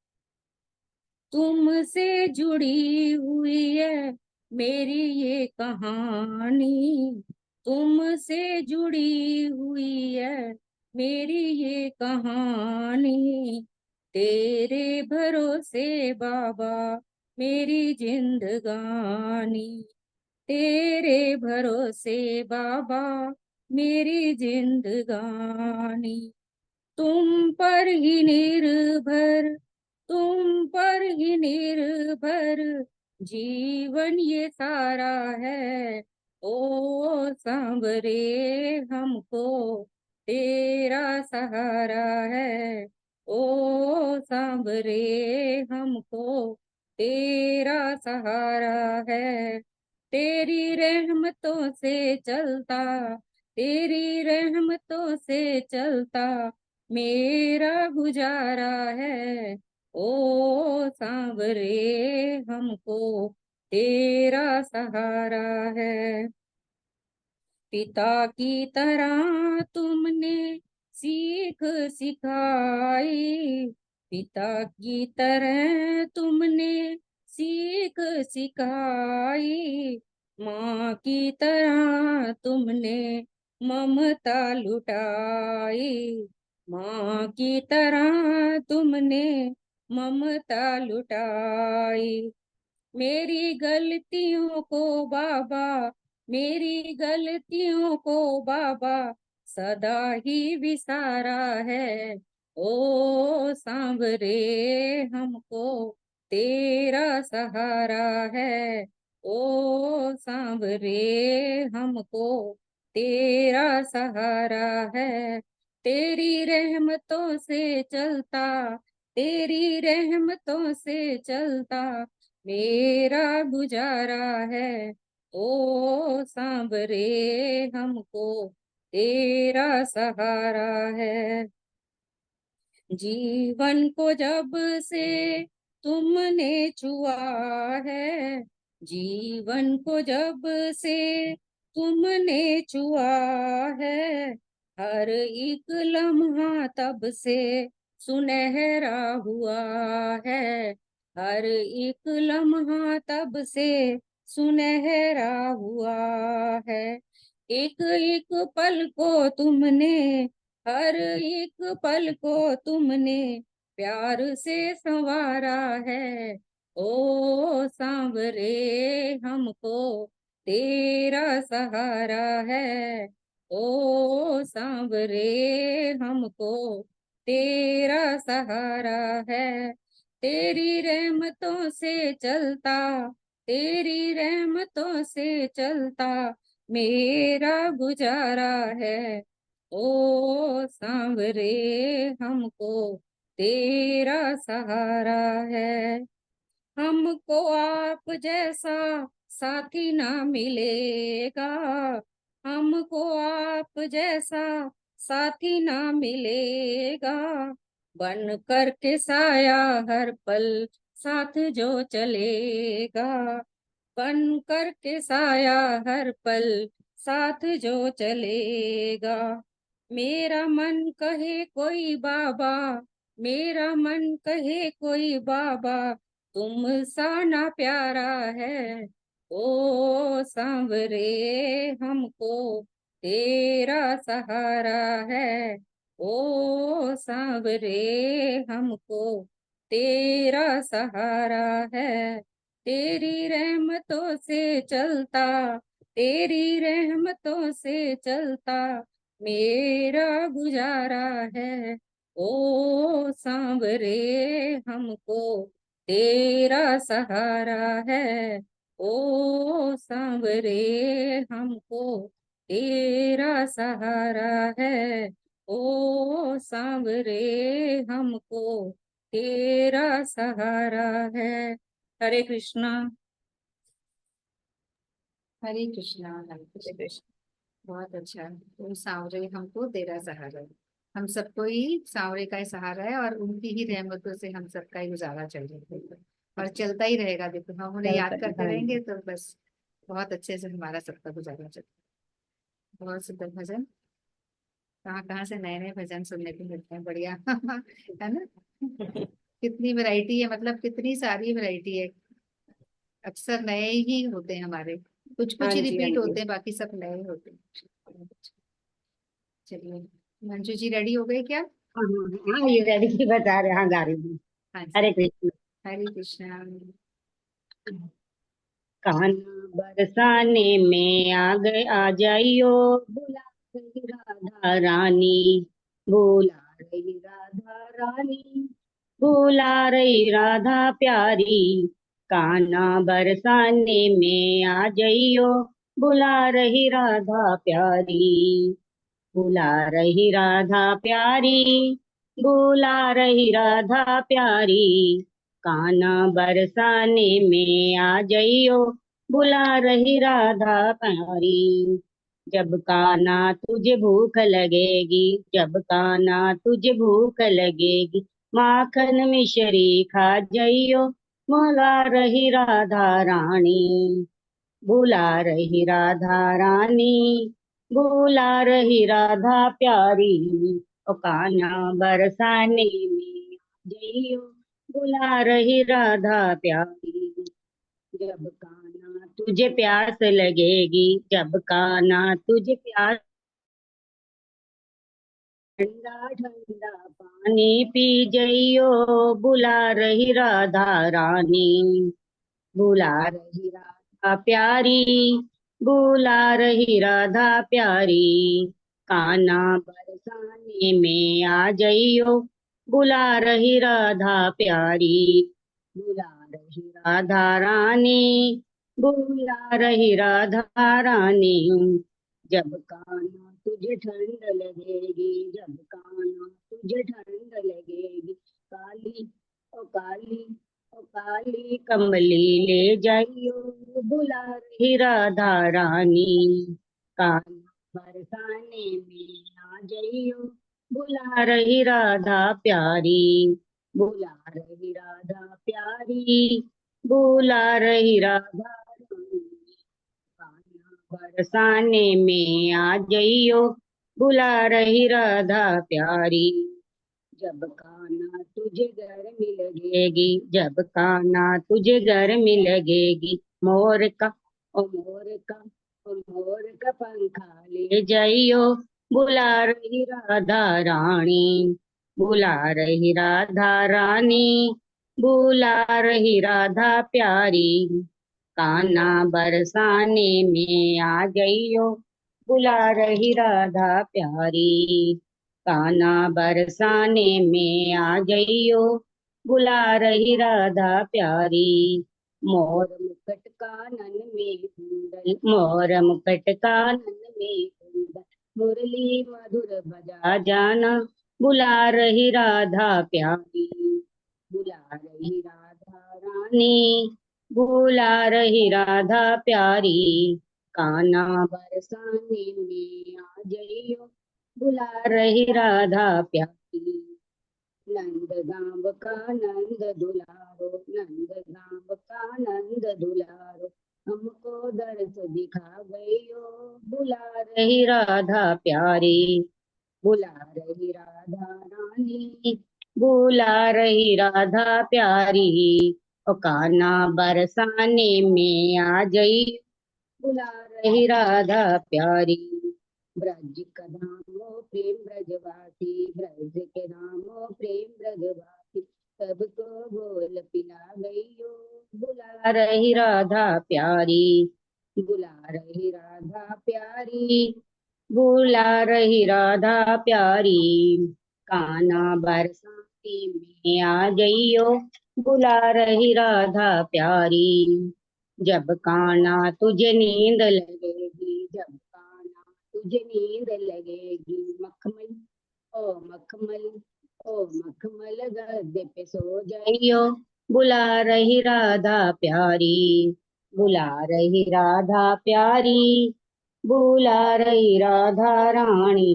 तुमसे जुड़ी हुई है मेरी ये कहानी, तुमसे जुड़ी हुई है मेरी ये कहानी। तेरे भरोसे बाबा मेरी जिंदगानी, तेरे भरोसे बाबा मेरी जिंदगानी। तुम पर ही निर्भर, तुम पर ही निर्भर जीवन ये सारा है। ओ सांवरे हमको तेरा सहारा है। ओ सांवरे हमको तेरा सहारा है। तेरी रहमतों से चलता, तेरी रहमतों से चलता मेरा गुजारा है। ओ सांवरे हमको तेरा सहारा है। पिता की तरह तुमने सीख सिखाई, पिता की तरह तुमने सीख सिखाई। माँ की तरह तुमने ममता लुटाई, माँ की तरह तुमने ममता लुटाई। मेरी गलतियों को बाबा, मेरी गलतियों को बाबा सदा ही विसारा है। ओ सांवरे हमको तेरा सहारा है। ओ सांवरे हमको तेरा सहारा है। तेरी रहमतों से चलता, तेरी रहमतों से चलता मेरा गुजारा है। ओ सांवरे हमको तेरा सहारा है। जीवन को जब से तुमने छुआ है, जीवन को जब से तुमने छुआ है, हर एक लम्हा तब से सुनहरा हुआ है। हर एक लम्हा तब से सुनहरा हुआ है। एक एक पल को तुमने, हर एक पल को तुमने प्यार से संवारा है। ओ सांवरे हमको तेरा सहारा है। ओ सांवरे हमको तेरा सहारा है। तेरी रहमतों से चलता, तेरी रहमतों से चलता मेरा गुजारा है। ओ सांवरे हमको तेरा सहारा है। हमको आप जैसा साथी ना मिलेगा, हमको आप जैसा साथी ना मिलेगा। बन कर के साया हर पल साथ जो चलेगा, बन कर के साया हर पल साथ जो चलेगा। मेरा मन कहे कोई बाबा, मेरा मन कहे कोई बाबा तुम सा ना प्यारा है। ओ सांवरे हमको तेरा सहारा है। ओ सांवरे हमको तेरा सहारा है। तेरी रहमतों से चलता, तेरी रहमतों से चलता मेरा गुजारा है। ओ सांवरे हमको तेरा सहारा है। ओ सांवरे हमको तेरा सहारा है। ओ सांवरे हमको तेरा सहारा है। हरे कृष्णा। हरे कृष्णा हरे कृष्णा। बहुत अच्छा। तुम सांवरे हमको तेरा सहारा है। हम सबको ही सांवरे का ही सहारा है और उनकी ही रहमतों से हम सबका ही गुजारा चल रहा है और चलता ही रहेगा। देखो हम उन्हें याद करते हाँ रहेंगे जी। तो बस बहुत अच्छे से हमारा सबका गुजारा चलता है। बहुत सुंदर भजन। कहाँ कहाँ से नए नए भजन सुनने को मिलते हैं, बढ़िया है ना। कितनी वैरायटी है, मतलब कितनी सारी वैरायटी है। अक्सर नए ही होते हैं हमारे, कुछ हाँ कुछ ही जी। हाँ रिपीट जी। होते हैं, बाकी सब नए होते हैं। चलिए, मंजू जी रेडी हो गए क्या? हाँ हाँ हाँ, ये रेडी बता रहे, हाँ गा रही हूँ। हाँ जी। हरे कृष्ण। हरे कृष्णा। कान्हा बरसाने में आ गए, आ जाइयो, बुला रही राधा रानी, बुला रही राधा रानी, बुला रही राधा प्यारी, कान्हा बरसाने में आ जइयो, बुला रही राधा प्यारी, बुला रही राधा प्यारी, बुला रही राधा प्यारी, कान्हा बरसाने में आ जइयो, बुला रही राधा प्यारी। जब कान्हा तुझे भूख लगेगी, जब कान्हा तुझे भूख लगेगी, माखन मिश्री खा जइयो, बुला रही राधा रानी, बुला रही राधा रानी, बुला रही राधा प्यारी, ओ कान्हा बरसाने में जइयो, बुला रही राधा प्यारी। जब कान्हा तुझे प्यास लगेगी, जब कान्हा तुझे प्यास, ठंडा ठंडा पानी पी जइयो, बुला रही राधा रानी, बुला रही राधा प्यारी, बुला रही राधा प्यारी, कान्हा बरसाने में आ जइयो, बुला रही राधा प्यारी, बुला रही राधा रानी, बुला रही राधा रानी। जब कान्हा तुझे ठंड लगेगी, जब कान्हा तुझे ठंड लगेगी, काली ओ काली ओ काली कमली ले जाइयो, बुला रही राधा रानी, कान्हा बरसाने में आ जाइयो, बुला रही राधा प्यारी, बुला रही राधा प्यारी, बुला रही राधा रानी, कान्हा बरसाने में आ जइयो, बुला रही राधा प्यारी। जब कान्हा तुझे गर्मी लगेगी, जब कान्हा तुझे गर्मी लगेगी, मोर का ओ मोर का ओ मोर का पंखा ले जाइयो, बुला रही राधा रानी, बुला रही राधा रानी, बुला रही राधा प्यारी, कान्हा बरसाने में आ जइयो, बुला रही राधा प्यारी, कान्हा बरसाने में आ जइयो, बुला रही राधा प्यारी। मोर मुकुट कानन में कुंडल, मोर मुकुट कानन में कुंडल, मुरली मधुर बजा जाना, बुला रही राधा प्यारी, बुला रही राधा रानी, बुला रही राधा प्यारी, कान्हा बरसाने में आ जइयो, बुला रही राधा प्यारी। नंद गांव का नंद दुलारो, नंद गांव का नंद दुलारो, हमको दर्श दिखा गइयो, बुला रही राधा प्यारी, बुला रही राधा रानी, बुला रही राधा प्यारी, ओ कान्हा बरसाने में आ जई, बुला रही राधा प्यारी। ब्रज का धामो प्रेम ब्रजवासी, ब्रज के धामो प्रेम ब्रजवासी, सबको बोल पिला गइयो, बुला रही राधा प्यारी, बुला रही राधा प्यारी, बुला रही राधा प्यारी, कान्हा बरसाने में आ जइयो, बुला रही राधा प्यारी। जब कान्हा तुझे नींद लगेगी, जब कान्हा तुझे नींद लगेगी, मखमल ओ मखमल ओ मखमल गद्दे पे सो जाइयो, बुला रही राधा प्यारी, बुला रही राधा प्यारी, बुला रही राधा रानी,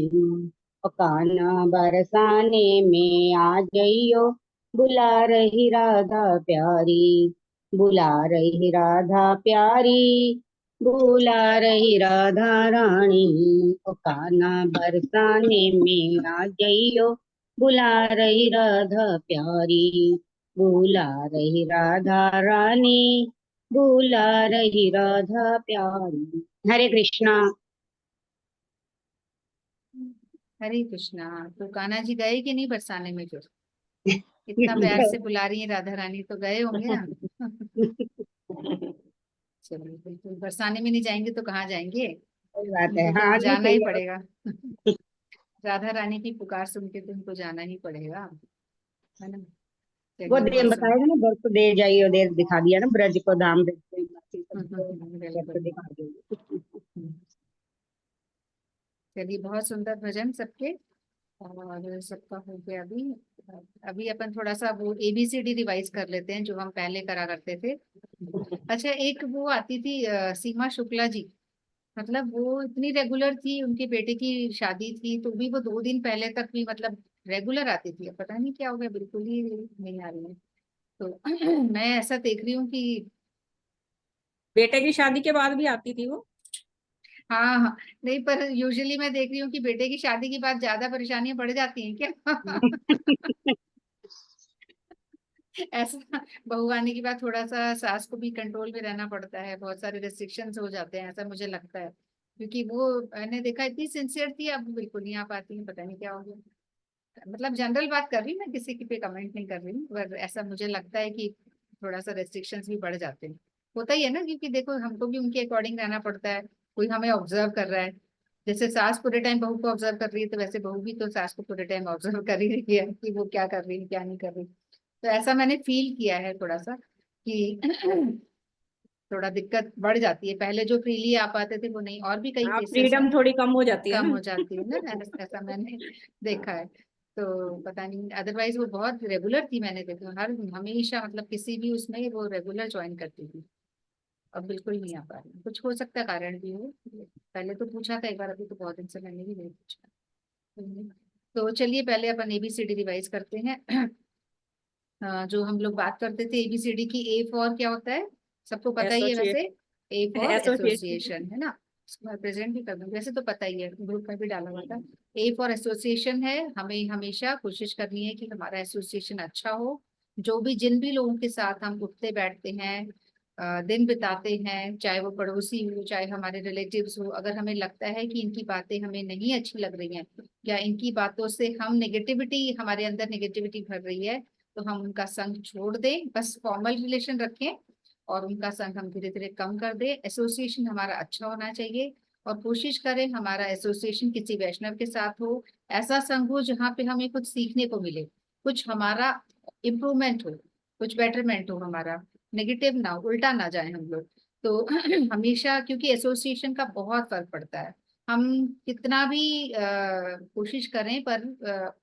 ओ कान्हा बरसाने में आ जइयो, बुला रही राधा प्यारी, बुला रही राधा प्यारी, बुला रही राधा रानी, ओ कान्हा बरसाने में आ जइयो, बुला रही राधा प्यारी, बुला रही राधा रानी, बुला रही राधा प्यारी। हरे कृष्णा। हरे कृष्णा। तो कान्हा जी गए कि नहीं बरसाने में? जो इतना प्यार से बुला रही है राधा रानी, तो गए होंगे ना। चलो बिल्कुल, बरसाने में नहीं जाएंगे तो कहाँ जाएंगे, सही बात है, उनको तो हाँ नहीं जाना ही सही है। पड़ेगा। राधा रानी की पुकार सुन के तुमको जाना ही पड़ेगा, है ना। वो चलिए दे बहुत बताएगा ना, बर्फ दे जाइयो, दे दिखा दिया ना, ब्रज को धाम देखते हैं, बाकी सबको बर्फ बिल्कुल। दिखा देंगे। चलिए बहुत सुंदर भजन सबके, और सबका हो गया अभी। अभी अपन थोड़ा सा वो ABCD रिवाइज कर लेते हैं जो हम पहले करा करते थे। अच्छा, एक वो आती थी सीमा शुक्ला जी, मतलब वो इतनी रेगुलर थी, उनके बेटे की शादी थी तो भी वो 2 दिन पहले तक भी मतलब रेगुलर आती थी। अब पता नहीं क्या हो गया, बिल्कुल ही नहीं आ रही है। तो मैं ऐसा देख रही हूँ कि बेटे की शादी के बाद भी आती थी वो। हाँ हाँ, नहीं पर यूजुअली मैं देख रही हूँ कि बेटे की शादी के बाद ज्यादा परेशानियां बढ़ जाती हैं क्या। ऐसा बहू आने के बाद थोड़ा सा सास को भी कंट्रोल में रहना पड़ता है, बहुत सारे रेस्ट्रिक्शंस हो जाते हैं, ऐसा मुझे लगता है। क्योंकि वो मैंने देखा इतनी सिंसियर थी, अब बिल्कुल नहीं आ पाती है, पता नहीं क्या हो गया। मतलब जनरल बात कर रही हूँ मैं, किसी की पे कमेंट नहीं कर रही हूँ, पर ऐसा मुझे लगता है कि थोड़ा सा रेस्ट्रिक्शंस भी बढ़ जाते हैं। होता ही है ना, क्योंकि देखो हमको भी उनके अकॉर्डिंग रहना पड़ता है, कोई हमें ऑब्जर्व कर रहा है। जैसे सास पूरे टाइम बहू को ऑब्जर्व कर रही है, तो वैसे बहू भी तो सास को पूरे टाइम ऑब्जर्व कर ही रही है कि वो क्या कर रही है क्या नहीं कर रही। तो ऐसा मैंने फील किया है थोड़ा सा कि थोड़ा दिक्कत बढ़ जाती है। पहले जो फ्रीली आ पाते थे वो नहीं, और भी कई हाँ, केसेस हैं, फ्रीडम थोड़ी कम हो जाती है कम ना। हो जाती है ना, ऐसा मैंने देखा है। तो पता नहीं, अदरवाइज वो बहुत रेगुलर थी, मैंने देखा हर हमेशा, मतलब किसी भी उसमें वो रेगुलर ज्वाइन करती थी। अब बिल्कुल नहीं आ पा रही, कुछ हो सकता है कारण भी हो। पहले तो पूछा था एक बार, अभी तो बहुत दिन से मैंने भी नहीं पूछा। तो चलिए पहले अपन ABCD रिवाइज करते हैं। जो हम लोग बात करते थे ABCD की, A फॉर क्या होता है, सबको पता ही है एसोसिएट, वैसे। A for association. एसोसिएशन, है ना। प्रेजेंट भी कर दूंगी, वैसे तो पता ही है, ग्रुप में भी डाला हुआ था। A फॉर एसोसिएशन है, हमें हमेशा कोशिश करनी है कि हमारा एसोसिएशन अच्छा हो। जो भी जिन भी लोगों के साथ हम उठते बैठते हैं, दिन बिताते हैं, चाहे वो पड़ोसी हो चाहे हमारे रिलेटिव्स हो, अगर हमें लगता है कि इनकी बातें हमें नहीं अच्छी लग रही हैं, या इनकी बातों से हम नेगेटिविटी, हमारे अंदर नेगेटिविटी भर रही है, तो हम उनका संग छोड़ दें, बस फॉर्मल रिलेशन रखें और उनका संग हम धीरे धीरे कम कर दें। एसोसिएशन हमारा अच्छा होना चाहिए, और कोशिश करें हमारा एसोसिएशन किसी वैष्णव के साथ हो, ऐसा संग हो जहाँ पे हमें कुछ सीखने को मिले, कुछ हमारा इम्प्रूवमेंट हो, कुछ बेटरमेंट हो हमारा, नेगेटिव ना हो, उल्टा ना जाए हम लोग। तो हमेशा, क्योंकि एसोसिएशन का बहुत फर्क पड़ता है। हम कितना भी कोशिश करें, पर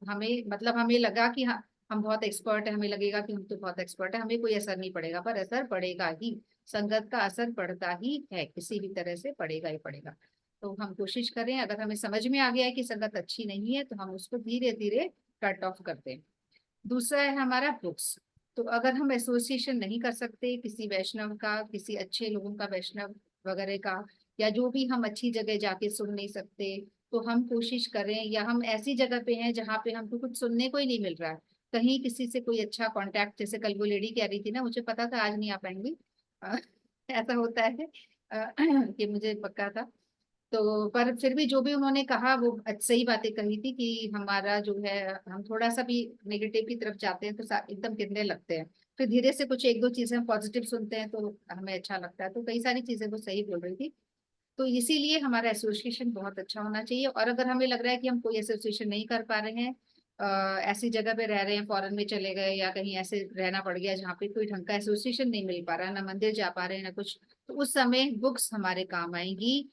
हमें मतलब हमें लगा कि हम बहुत एक्सपर्ट है, हमें लगेगा कि हम तो बहुत एक्सपर्ट है, हमें कोई असर नहीं पड़ेगा, पर असर पड़ेगा ही। संगत का असर पड़ता ही है, किसी भी तरह से पड़ेगा ही पड़ेगा। तो हम कोशिश करें, अगर हमें समझ में आ गया है कि संगत अच्छी नहीं है, तो हम उसको धीरे धीरे कट ऑफ कर दें। दूसरा है हमारा बुक्स। तो अगर हम एसोसिएशन नहीं कर सकते किसी वैष्णव का, किसी अच्छे लोगों का, वैष्णव वगैरह का, या जो भी हम अच्छी जगह जाके सुन नहीं सकते, तो हम कोशिश करें, या हम ऐसी जगह पे हैं जहाँ पे हमको कुछ सुनने को ही नहीं मिल रहा है, कहीं किसी से कोई अच्छा कांटेक्ट, जैसे कल वो लेडी कह रही थी ना, मुझे पता था आज नहीं आ पाएंगी। अ, ऐसा होता है, कि मुझे पक्का था। तो पर फिर भी जो भी उन्होंने कहा वो सही बातें कही थी, कि हमारा जो है, हम थोड़ा सा भी नेगेटिव की तरफ जाते हैं तो एकदम गिरने लगते हैं। फिर धीरे से कुछ एक दो चीजें हम पॉजिटिव सुनते हैं तो हमें अच्छा लगता है, तो कई सारी चीजें वो सही बोल रही थी। तो इसीलिए हमारा एसोसिएशन बहुत अच्छा होना चाहिए। और अगर हमें लग रहा है कि हम कोई एसोसिएशन नहीं कर पा रहे हैं, ऐसी जगह पे रह रहे हैं, फॉरेन में चले गए या कहीं ऐसे रहना पड़ गया जहाँ पे कोई ढंग का एसोसिएशन नहीं मिल पा रहा है, ना मंदिर जा पा रहे हैं ना कुछ, तो उस समय बुक्स हमारे काम आएंगी।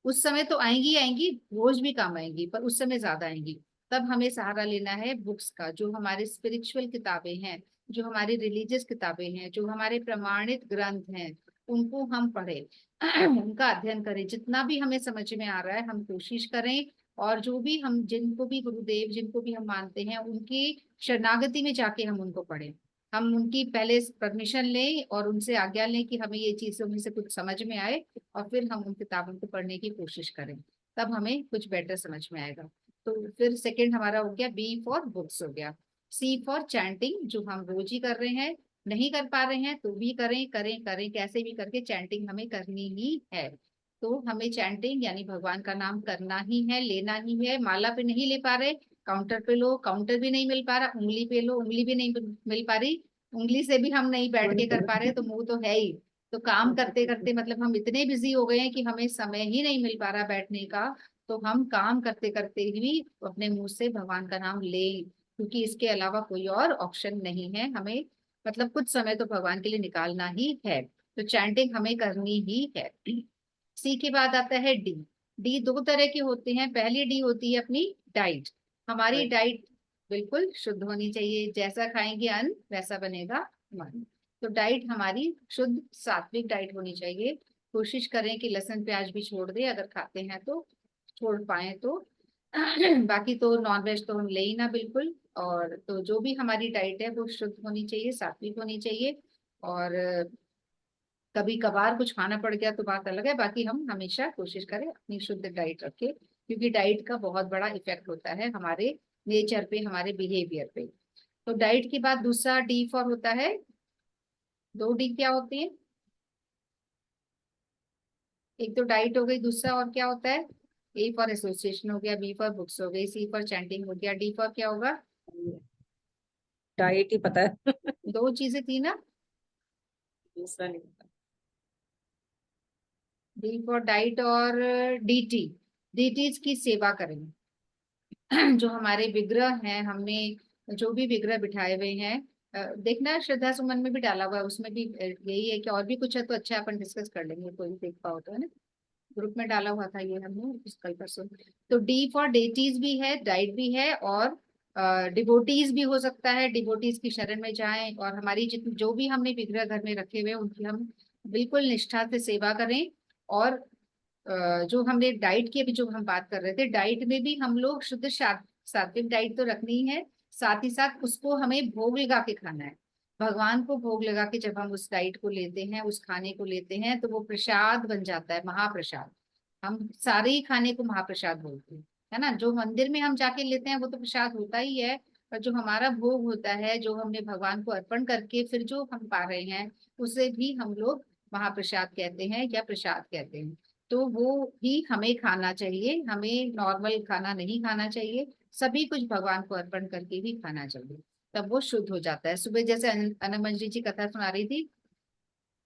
उस समय तो आएंगी आएंगी, रोज भी काम आएंगी, पर उस समय ज्यादा आएंगी। तब हमें सहारा लेना है बुक्स का, जो हमारे स्पिरिचुअल किताबें हैं, जो हमारी रिलीजियस किताबें हैं, जो हमारे प्रमाणित ग्रंथ हैं, उनको हम पढ़ें। उनका अध्ययन करें, जितना भी हमें समझ में आ रहा है हम कोशिश करें। और जो भी हम, जिनको भी गुरुदेव, जिनको भी हम मानते हैं, उनकी शरणागति में जाके हम उनको पढ़ें। हम उनकी पहले परमिशन लें और उनसे आज्ञा लें कि हमें ये चीजें उनमें से कुछ समझ में आए, और फिर हम उन किताबों को पढ़ने की कोशिश करें, तब हमें कुछ बेटर समझ में आएगा। तो फिर सेकंड हमारा हो गया, बी फॉर बुक्स हो गया। सी फॉर चैंटिंग, जो हम रोज ही कर रहे हैं, नहीं कर पा रहे हैं तो भी करें करें करें, कैसे भी करके चैंटिंग हमें करनी ही है। तो हमें चैंटिंग यानी भगवान का नाम करना ही है, लेना ही है। माला पे नहीं ले पा रहे, काउंटर पे लो, काउंटर भी नहीं मिल पा रहा, उंगली पे लो, उंगली भी नहीं मिल पा रही, उंगली से भी हम नहीं बैठ के कर पा रहे, तो मुंह तो है ही। तो काम करते करते मतलब हम इतने बिजी हो गए हैं कि हमें समय ही नहीं मिल पा रहा बैठने का। तो हम काम करते करते भी अपने मुंह से भगवान का नाम लें, क्योंकि इसके अलावा कोई और ऑप्शन नहीं है। हमें मतलब कुछ समय तो भगवान के लिए निकालना ही है, तो चैंटिंग हमें करनी ही है। सी के बाद आता है डी। डी दो तरह के होते हैं। पहली डी होती है अपनी डाइट। हमारी डाइट बिल्कुल शुद्ध होनी चाहिए, जैसा खाएंगे अन्न वैसा बनेगा मन। तो डाइट हमारी शुद्ध सात्विक डाइट होनी चाहिए। कोशिश करें कि लहसुन प्याज भी छोड़ दें, अगर खाते हैं तो छोड़ पाए तो। बाकी तो नॉनवेज तो हम ले ही ना बिल्कुल। और तो जो भी हमारी डाइट है वो शुद्ध होनी चाहिए, सात्विक होनी चाहिए। और कभी कभार कुछ खाना पड़ गया तो बात अलग है, बाकी हम हमेशा कोशिश करें अपनी शुद्ध डाइट रखें, क्योंकि डाइट का बहुत बड़ा इफेक्ट होता है हमारे नेचर पे, हमारे बिहेवियर पे। तो डाइट के बाद दूसरा डी फॉर होता है, दो डी क्या होते हैं? एक तो डाइट हो गई, दूसरा और क्या होता है? ए फॉर एसोसिएशन हो गया, बी फॉर बुक्स हो गई, सी फॉर चैंटिंग हो गया, डी फॉर क्या होगा? डाइट ही पता है। दो चीजें थी ना, दूसरा नहीं पता। डी फॉर डाइट और डीटी। डीटीज की सेवा करें। जो हमारे विग्रह हैं, हमने जो भी विग्रह बिठाए हुए हैं, देखना श्रद्धा सुमन में भी डाला हुआ है, उसमें भी यही है कि और भी कुछ है तो अच्छा अपन डिस्कस कर लेंगे, कोई देख पाओ तो, है ना। ग्रुप में डाला हुआ था ये हमने कल परसों। तो डी फॉर डेटीज भी है, डाइट भी है, और डिवोटीज भी हो सकता है। डिवोटीज की शरण में जाएं और हमारी जितनी जो भी हमने विग्रह घर में रखे हुए हैं उनकी हम बिल्कुल निष्ठा से सेवा करें। और जो हमने डाइट की अभी जो हम बात कर रहे थे, डाइट में भी हम लोग शुद्ध सात्विक डाइट तो रखनी ही है, साथ ही साथ उसको हमें भोग लगा के खाना है। भगवान को भोग लगा के जब हम उस डाइट को लेते हैं, उस खाने को लेते हैं, तो वो प्रसाद बन जाता है, महाप्रसाद। हम सारे ही खाने को महाप्रसाद बोलते हैं, है ना। जो मंदिर में हम जाके लेते हैं वो तो प्रसाद होता ही है, पर जो हमारा भोग होता है, जो हमने भगवान को अर्पण करके फिर जो हम पा रहे हैं, उसे भी हम लोग महाप्रसाद कहते हैं या प्रसाद कहते हैं। तो वो भी हमें खाना चाहिए, हमें नॉर्मल खाना नहीं खाना चाहिए, सभी कुछ भगवान को अर्पण करके ही खाना चाहिए, तब वो शुद्ध हो जाता है। सुबह जैसे अनमंजरी जी कथा सुना रही थी,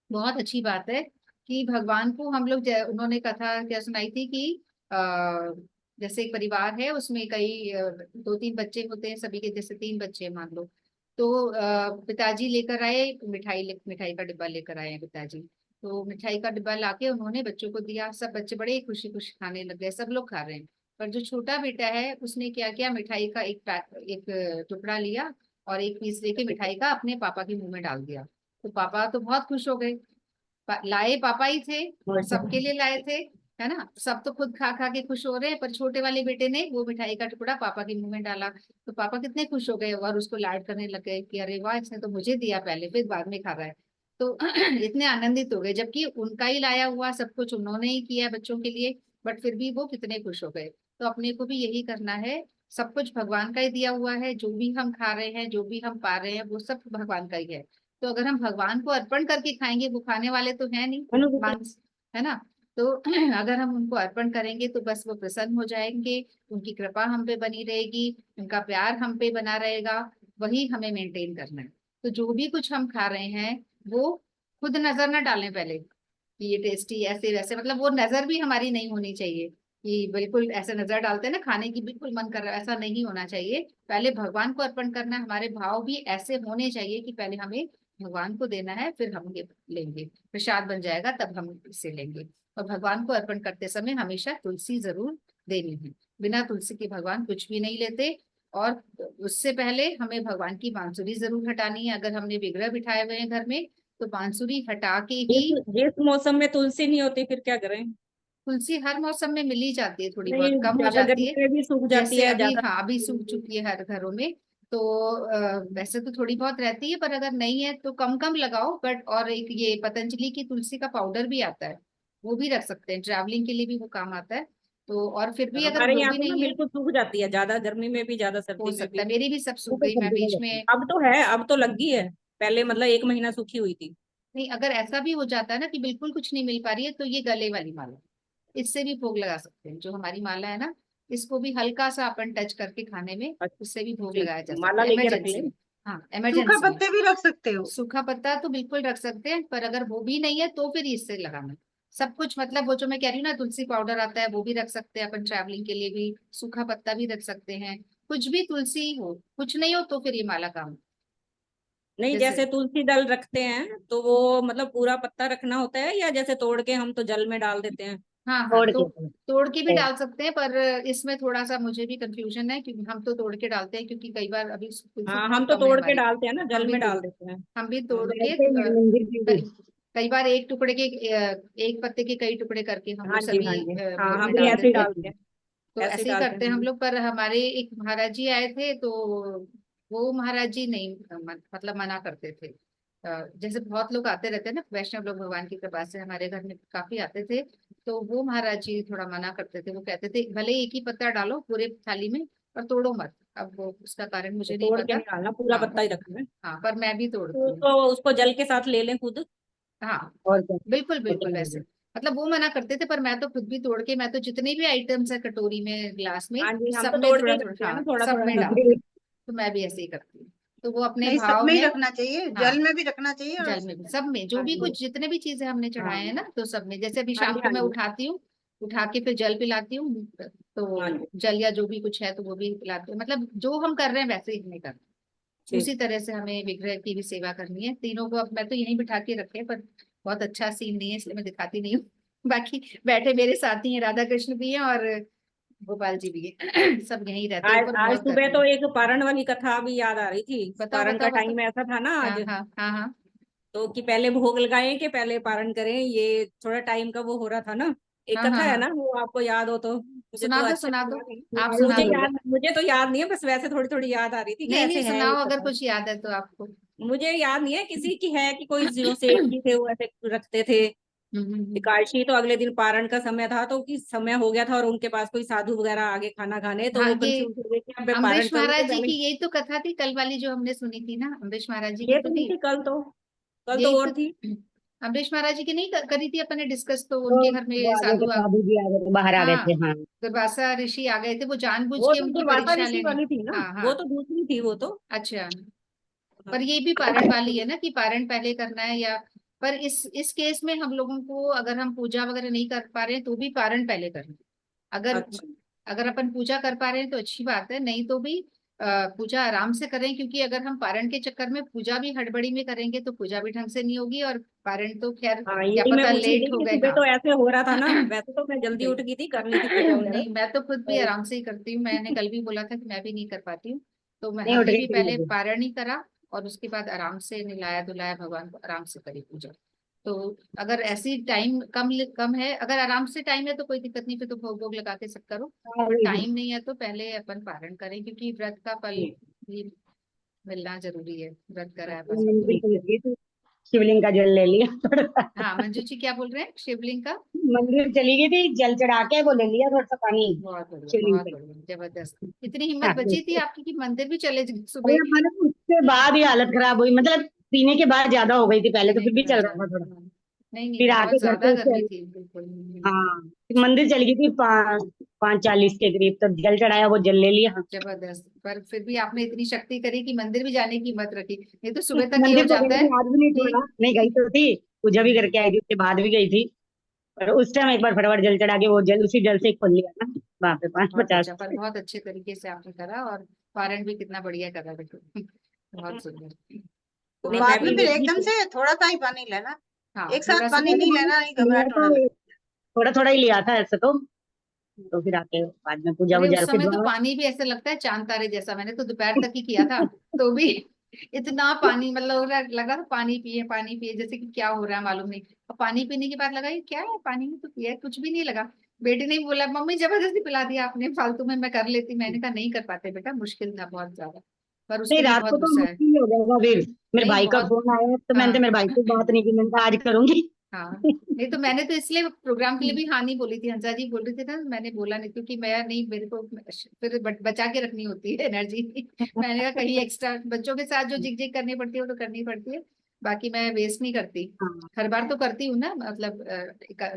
बहुत अच्छी बात है कि भगवान को हम लोग उन्होंने कथा क्या सुनाई थी कि जैसे एक परिवार है, उसमें कई दो तीन बच्चे होते हैं, सभी के जैसे तीन बच्चे मान लो। तो पिताजी लेकर आए मिठाई, मिठाई का डिब्बा लेकर आए हैं पिताजी। तो मिठाई का डिब्बा लाके उन्होंने बच्चों को दिया, सब बच्चे बड़े खुशी खुशी खाने लग गए, सब लोग खा रहे हैं। पर जो छोटा बेटा है उसने क्या किया, मिठाई का एक टुकड़ा लिया और एक पीस लेके मिठाई का अपने पापा के मुंह में डाल दिया। तो पापा तो बहुत खुश हो गए, लाए पापा ही थे, सबके लिए लाए थे, है ना। सब तो खुद खा खा के खुश हो रहे हैं, पर छोटे वाले बेटे ने वो मिठाई का टुकड़ा पापा के मुंह में डाला, तो पापा कितने खुश हो गए और उसको लाड करने लग गए कि अरे वाह, इसने तो मुझे दिया पहले, फिर बाद में खा रहा है। तो इतने आनंदित हो गए, जबकि उनका ही लाया हुआ सब कुछ उन्होंने ही किया बच्चों के लिए, बट फिर भी वो कितने खुश हो गए। तो अपने को भी यही करना है, सब कुछ भगवान का ही दिया हुआ है, जो भी हम खा रहे हैं, जो भी हम पा रहे हैं, वो सब भगवान का ही है। तो अगर हम भगवान को अर्पण करके खाएंगे, वो खाने वाले तो है नहीं, मांस, है ना। तो अगर हम उनको अर्पण करेंगे तो बस वो प्रसन्न हो जाएंगे, उनकी कृपा हम पे बनी रहेगी, उनका प्यार हम पे बना रहेगा, वही हमें मेंटेन करना है। तो जो भी कुछ हम खा रहे हैं वो खुद नजर ना डालें पहले कि ये टेस्टी ऐसे वैसे, मतलब वो नजर भी हमारी नहीं होनी चाहिए कि बिल्कुल ऐसे नजर डालते हैं ना खाने की, बिल्कुल मन कर रहा है, ऐसा नहीं होना चाहिए। पहले भगवान को अर्पण करना है, हमारे भाव भी ऐसे होने चाहिए कि पहले हमें भगवान को देना है, फिर हम ये लेंगे, प्रसाद बन जाएगा तब हम इसे लेंगे। और भगवान को अर्पण करते समय हमेशा तुलसी जरूर देनी है, बिना तुलसी के भगवान कुछ भी नहीं लेते। और उससे पहले हमें भगवान की बांसुरी जरूर हटानी है, अगर हमने विग्रह बिठाए हुए हैं घर में तो बांसुरी हटा के ही। जिस मौसम में तुलसी नहीं होती फिर क्या करें? तुलसी हर मौसम में मिल ही जाती है, थोड़ी नहीं, बहुत कम हो ज्यादा जाती गर्मी है, में भी सूख जाती जैसे है अभी, ज्यादा। हाँ अभी सूख चुकी है हर घरों में। तो वैसे तो थोड़ी बहुत रहती है, पर अगर नहीं है तो कम कम लगाओ। बट और एक ये पतंजलि की तुलसी का पाउडर भी आता है, वो भी रख सकते हैं, ट्रैवलिंग के लिए भी वो काम आता है। तो और फिर भी अगर हमारे वो यहाँ भी तो ना नहीं है, बिल्कुल सूख जाती है, ज्यादा गर्मी में भी ज्यादा हो सर्दी में सकता भी। है मेरी भी सब सूख वो तो गई, मैं सर्दी में बीच जाती में। है। अब तो है, अब तो लगी है। पहले मतलब एक महीना सूखी हुई थी। नहीं, अगर ऐसा भी हो जाता है ना कि बिल्कुल कुछ नहीं मिल पा रही है, तो ये गले वाली माला, इससे भी भोग लगा सकते हैं। जो हमारी माला है ना, इसको भी हल्का सा अपन टच करके खाने में, उससे भी भोग ठीक लगाया जा है, सकता माला है लेके रख ले। इमरजेंसी में। हाँ सूखा इमरजेंसी में। पत्ते भी रख सकते हो। सूखा पत्ता तो बिल्कुल रख सकते हैं, पर अगर वो भी नहीं है तो फिर इससे लगाना, सब कुछ, मतलब वो जो मैं कह रही हूँ ना, तुलसी पाउडर आता है वो भी रख सकते हैं अपन, ट्रैवलिंग के लिए भी सूखा पत्ता भी रख सकते हैं, कुछ भी, तुलसी हो, कुछ नहीं हो तो फिर ये माला काम। नहीं, जैसे जैसे तुलसी दल रखते हैं तो वो मतलब पूरा पत्ता रखना होता है, या जैसे तोड़ के हम तो जल में डाल देते हैं? हाँ हाँ, छोड़ तो के तोड़ के भी तो डाल सकते हैं, पर इसमें थोड़ा सा मुझे भी कंफ्यूजन है, क्योंकि हम तो तोड़ के डालते हैं, क्योंकि कई बार अभी तुलसी हाँ, हम बहुत तो कम है तोड़ के हमारी। डालते हैं ना, हम जल भी में तोड़ डाल देते हैं। हम भी हाँ, तोड़ के वैसे ही मंदिर की भी। कई बार एक टुकड़े के एक पत्ते के कई टुकड़े करके हम हाँ लोग जी, सभी हाँ जी। हाँ, वो में हम भी डाल ऐसे ही देते हैं। डालते हैं। तो ऐसे ही ऐसे ही डालते करते हैं हैं हम हम भी। लोग, पर हमारे एक महाराज जी आए थे, तो वो महाराज जी नहीं मतलब मना करते थे। जैसे बहुत लोग आते रहते हैं ना वैष्णव लोग, भगवान की कृपा से हमारे घर में काफी आते थे, तो वो महाराज जी थोड़ा मना करते थे। वो कहते थे भले एक ही पत्ता डालो पूरे थाली में, पर तोड़ो मत। अब वो उसका कारण तो मुझे नहीं तोड़ के पता। नहीं डालना, पूरा हाँ पत्ता ही रखना है। हाँ, पर मैं भी तो तोड़ती हूँ। उसको जल के साथ ले लें खुद। हाँ और क्या। बिल्कुल वो तो बिल्कुल, है वैसे ही। मतलब वो मना करते थे, पर मैं तो खुद भी तोड़ के, मैं तो जितने भी आइटम्स है कटोरी में, ग्लास में, हाँ जी, हम सब तो में तोड़ के थोड़ा ही थोड़ा, रखते हैं ना, हाँ थोड़ा सब थोड़ा में सा। डाल के। तो मैं भी ऐसे ही करती हूँ। तो वो अपने नहीं, सब भाव में ही में, रखना चाहिए, हाँ जल में भी रखना चाहिए और जल में भी, सब में, जो हाँ भी जी, कुछ जितने भी चीजें हमने हाँ चढ़ाए हैं ना, तो सब में, जैसे अभी हाँ शाम जी, को हाँ मैं जी, उठाती हूँ, उठा के फिर जल पिलाती हूँ, हाँ तो जी। जल या जो भी कुछ है तो वो भी पिलाती हूँ, मतलब जो हम कर रहे हैं वैसे ही हमें करना है। ठीक। उसी तरह से हमें विग्रह की भी सेवा करनी है, तीनों को। अब मैं तो यहीं बिठा के रखे हैं, पर बहुत अच्छा सीन नहीं है इसलिए मैं दिखाती नहीं हूँ। बाकी बैठे मेरे साथी हैं, राधा कृष्ण भी हैं और गोपाल जी भी हैं। सब यहीं रहते हैं, आज ऊपर आज हॉल कर सुबह रहे तो हैं। एक पारण वाली कथा भी याद आ रही थी। बताओ पारण का बताओ बताओ। टाइम ऐसा था ना हाँ आज, हाँ हाँ हाँ। तो कि पहले भोग लगाएं कि पहले पारण करें, ये थोड़ा टाइम का वो हो रहा था ना। एक हाँ हाँ कथा है हाँ, ना, वो आपको याद हो तो, मुझे सुना तो दो अच्छे सुना से दो, याद नहीं। आप सुना दो। मुझे तो याद नहीं है, बस वैसे थोड़ी थोड़ी याद आ रही थी कि नहीं नहीं, ऐसे है सुनाओ एक अगर कथा। कुछ याद है तो आपको। मुझे याद नहीं है किसी की है कि कोई जो सेठ जी थे वो ऐसे रखते थे हम्म। एकादशी, तो अगले दिन पारण का समय था, तो कि समय हो गया था और उनके पास कोई साधु वगैरह आगे खाना खाने, तो हाँ, वो ये कंफ्यूज हो गए कि अब मैं पारण अम्बरीश करूँ तो महाराज जी पहले। की यही तो कथा थी कल वाली जो हमने सुनी थी ना, अम्बरीश महाराज जी की ये तो तो नहीं थी। थी कल तो, कल तो यही और तो थी। अम्बरीश महाराज जी की नहीं करी थी अपन ने डिस्कस, तो तो उनके घर वो में आगे के साधु साधु जी आ गए थे, बाहर आ गए हाँ, थे, हाँ। दुर्वासा ऋषि आ गए थे, वो जानबूझ वो के तो उनकी दुर्वासा परीक्षा ऋषि लेने। वाली थी ना, हाँ वो हाँ। तो दूसरी थी वो तो। अच्छा, हाँ। पर ये भी पारण वाली है ना, कि पारण पहले करना है या, पर इस केस में हम लोगों को, अगर हम पूजा वगैरह नहीं कर पा रहे हैं तो भी पारण पहले करना है। अगर अच्छा। अगर अपन पूजा कर पा रहे हैं तो अच्छी बात है, नहीं तो भी पूजा आराम से करें, क्योंकि अगर हम पारण के चक्कर में पूजा भी हड़बड़ी में करेंगे तो पूजा भी ढंग से नहीं होगी, और पारण तो खैर हाँ, क्या यही मैं पता पूछ रही लेट थी हो कि गए, सुबह हाँ। तो ऐसे हो रहा था ना, वैसे तो मैं जल्दी उठ गई थी, कर ली थी पूजा वगैरह। नहीं, मैं तो खुद भी और आराम से ही करती हूँ, मैंने कल भी बोला था कि मैं भी नहीं कर पाती हूँ, तो नहीं, उठ हमने गई भी थी मैं पहले भी। पारण ही करा, और उसके बाद आराम से नहलाया धुलाया, भगवान को आराम से करी पूजा। तो अगर ऐसी टाइम कम कम है, अगर आराम से टाइम है तो कोई दिक्कत नहीं, फिर तो भोग भोग लगा के सब करो। हाँ, पर वही टाइम नहीं है तो पहले अपन पारण करें, क्योंकि व्रत का फल ठीक। भी मिलना जरूरी है, व्रत करा है मैं अपन। मंदिर ठीक चली है। गई थी, शिवलिंग का जल ले लिया थोड़ा सा। हाँ, मंजू जी क्या बोल रहे हैं, शिवलिंग का? मंदिर चली गई थी, जल चढ़ा के वो ले लिया थोड़ा सा पानी बहुत बढ़िया शिवलिंग बहुत पे। बढ़िया, जबरदस्त। इतनी हिम्मत हाँ, बची थी आपकी कि मंदिर भी चले अरे सुबह मतलब उसके बाद ही हालत खराब हुई, मतलब पीने के बाद ज्यादा हो गई थी, पहले तो पीने फिर के भी बाद चल रहा ज्यादा? था थोड़ा। नहीं नहीं, फिर बहुत आके घर ज्यादा पे गर्मी थी बिल्कुल। हाँ, मंदिर चली गई थी 5:40 के करीब, तो जल चढ़ाया, वो जल ले लिया। जबरदस्त, पर फिर भी आपने इतनी शक्ति करी कि मंदिर भी जाने की हिम्मत रखी, नहीं तो सुबह तक ये हो मंदिर तो जाता गई है थी, आज भी नहीं छोड़ा, कि नहीं गई तो थी, पूजा भी करके आई थी, उसके बाद भी गई थी। पर उस टाइम एक बार फटाफट जल चढ़ा के वो जल उसी जल से ही खोल लिया ना, वहां पे पाँच बहुत पचास अच्छा, पर बहुत अच्छे तरीके से आपने करा, और पारण भी कितना बढ़िया करा देखो। बहुत सुंदर। तो नहीं, मैं बाद भी में फिर गई एकदम थी। से थोड़ा सा ही पानी लेना, हाँ एक थोड़ा साथ सा पानी नहीं लेना, नहीं मैं घबराहट होने तो लगती। थोड़ा थोड़ा ही लिया था ऐसे तो फिर आके बाद में पूजा अरे वूजा उस फिर समय तो दोबारा। पानी भी ऐसे लगता है चांद तारे जैसा, मैंने तो दोपहर तक ही किया था, तो भी इतना पानी, मतलब लगा था पानी पिए, जैसे कि क्या हो रहा है मालूम नहीं। और पानी पीने के बाद लगा ये क्या है, पानी में तो पिया है, कुछ भी नहीं लगा। बेटे ने बोला मम्मी जबरदस्ती पिला दिया आपने, फालतू में मैं कर लेती, मैंने कहा नहीं कर पाते बेटा, मुश्किल था बहुत ज्यादा। पर नहीं, उसको भी रात बहुत को तो गुस्सा है। मुश्किल हो जाएगा फिर। मेरे नहीं भाई का बहुत। फोन आया तो मैंने हाँ मेरे भाई से बात नहीं की, मैंने कहा आज करूंगी। हाँ, नहीं तो मैंने तो इसलिए प्रोग्राम के लिए भी हाँ नहीं बोली थी, हंसा जी बोल रहे थे ना, मैंने बोला नहीं, क्योंकि मैं नहीं, मेरे को फिर बचा के रखनी होती है एनर्जी। मैंने कहा कहीं एक्स्ट्रा बच्चों के साथ जो जिग जिग करनी पड़ती है वो तो करनी पड़ती है, बाकी मैं वेस्ट नहीं करती। हाँ हर बार तो करती हूँ ना, मतलब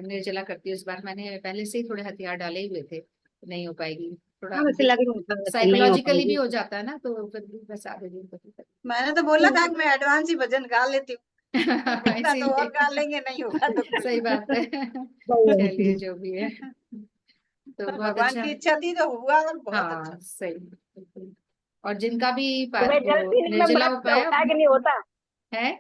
निर्जला करती हूँ, इस बार मैंने पहले से ही थोड़े हथियार डाले ही हुए थे, नहीं हो पाएगी, थोड़ा हाँ, वैसे लग रहा था वैसे नहीं हो साइकोलॉजिकली भी पाएगी। हो जाता है ना, तो फिर भी बस आधे दिन तो मैंने तो बोला था कि मैं एडवांस ही भजन गा लेती हूँ। इतना तो और गा इसीलिए लेंगे, नहीं होगा तो कोई सही बात है। सही है। चलिए जो भी है, तो बहुत भगवान अच्छा। की इच्छा थी तो हुआ, और बहुत अच्छा। हाँ सही, बिल्कुल। और जिनका भी सुबह जल वो पीने में निर्जला व्रत उपाय होता है कि नहीं होता? है।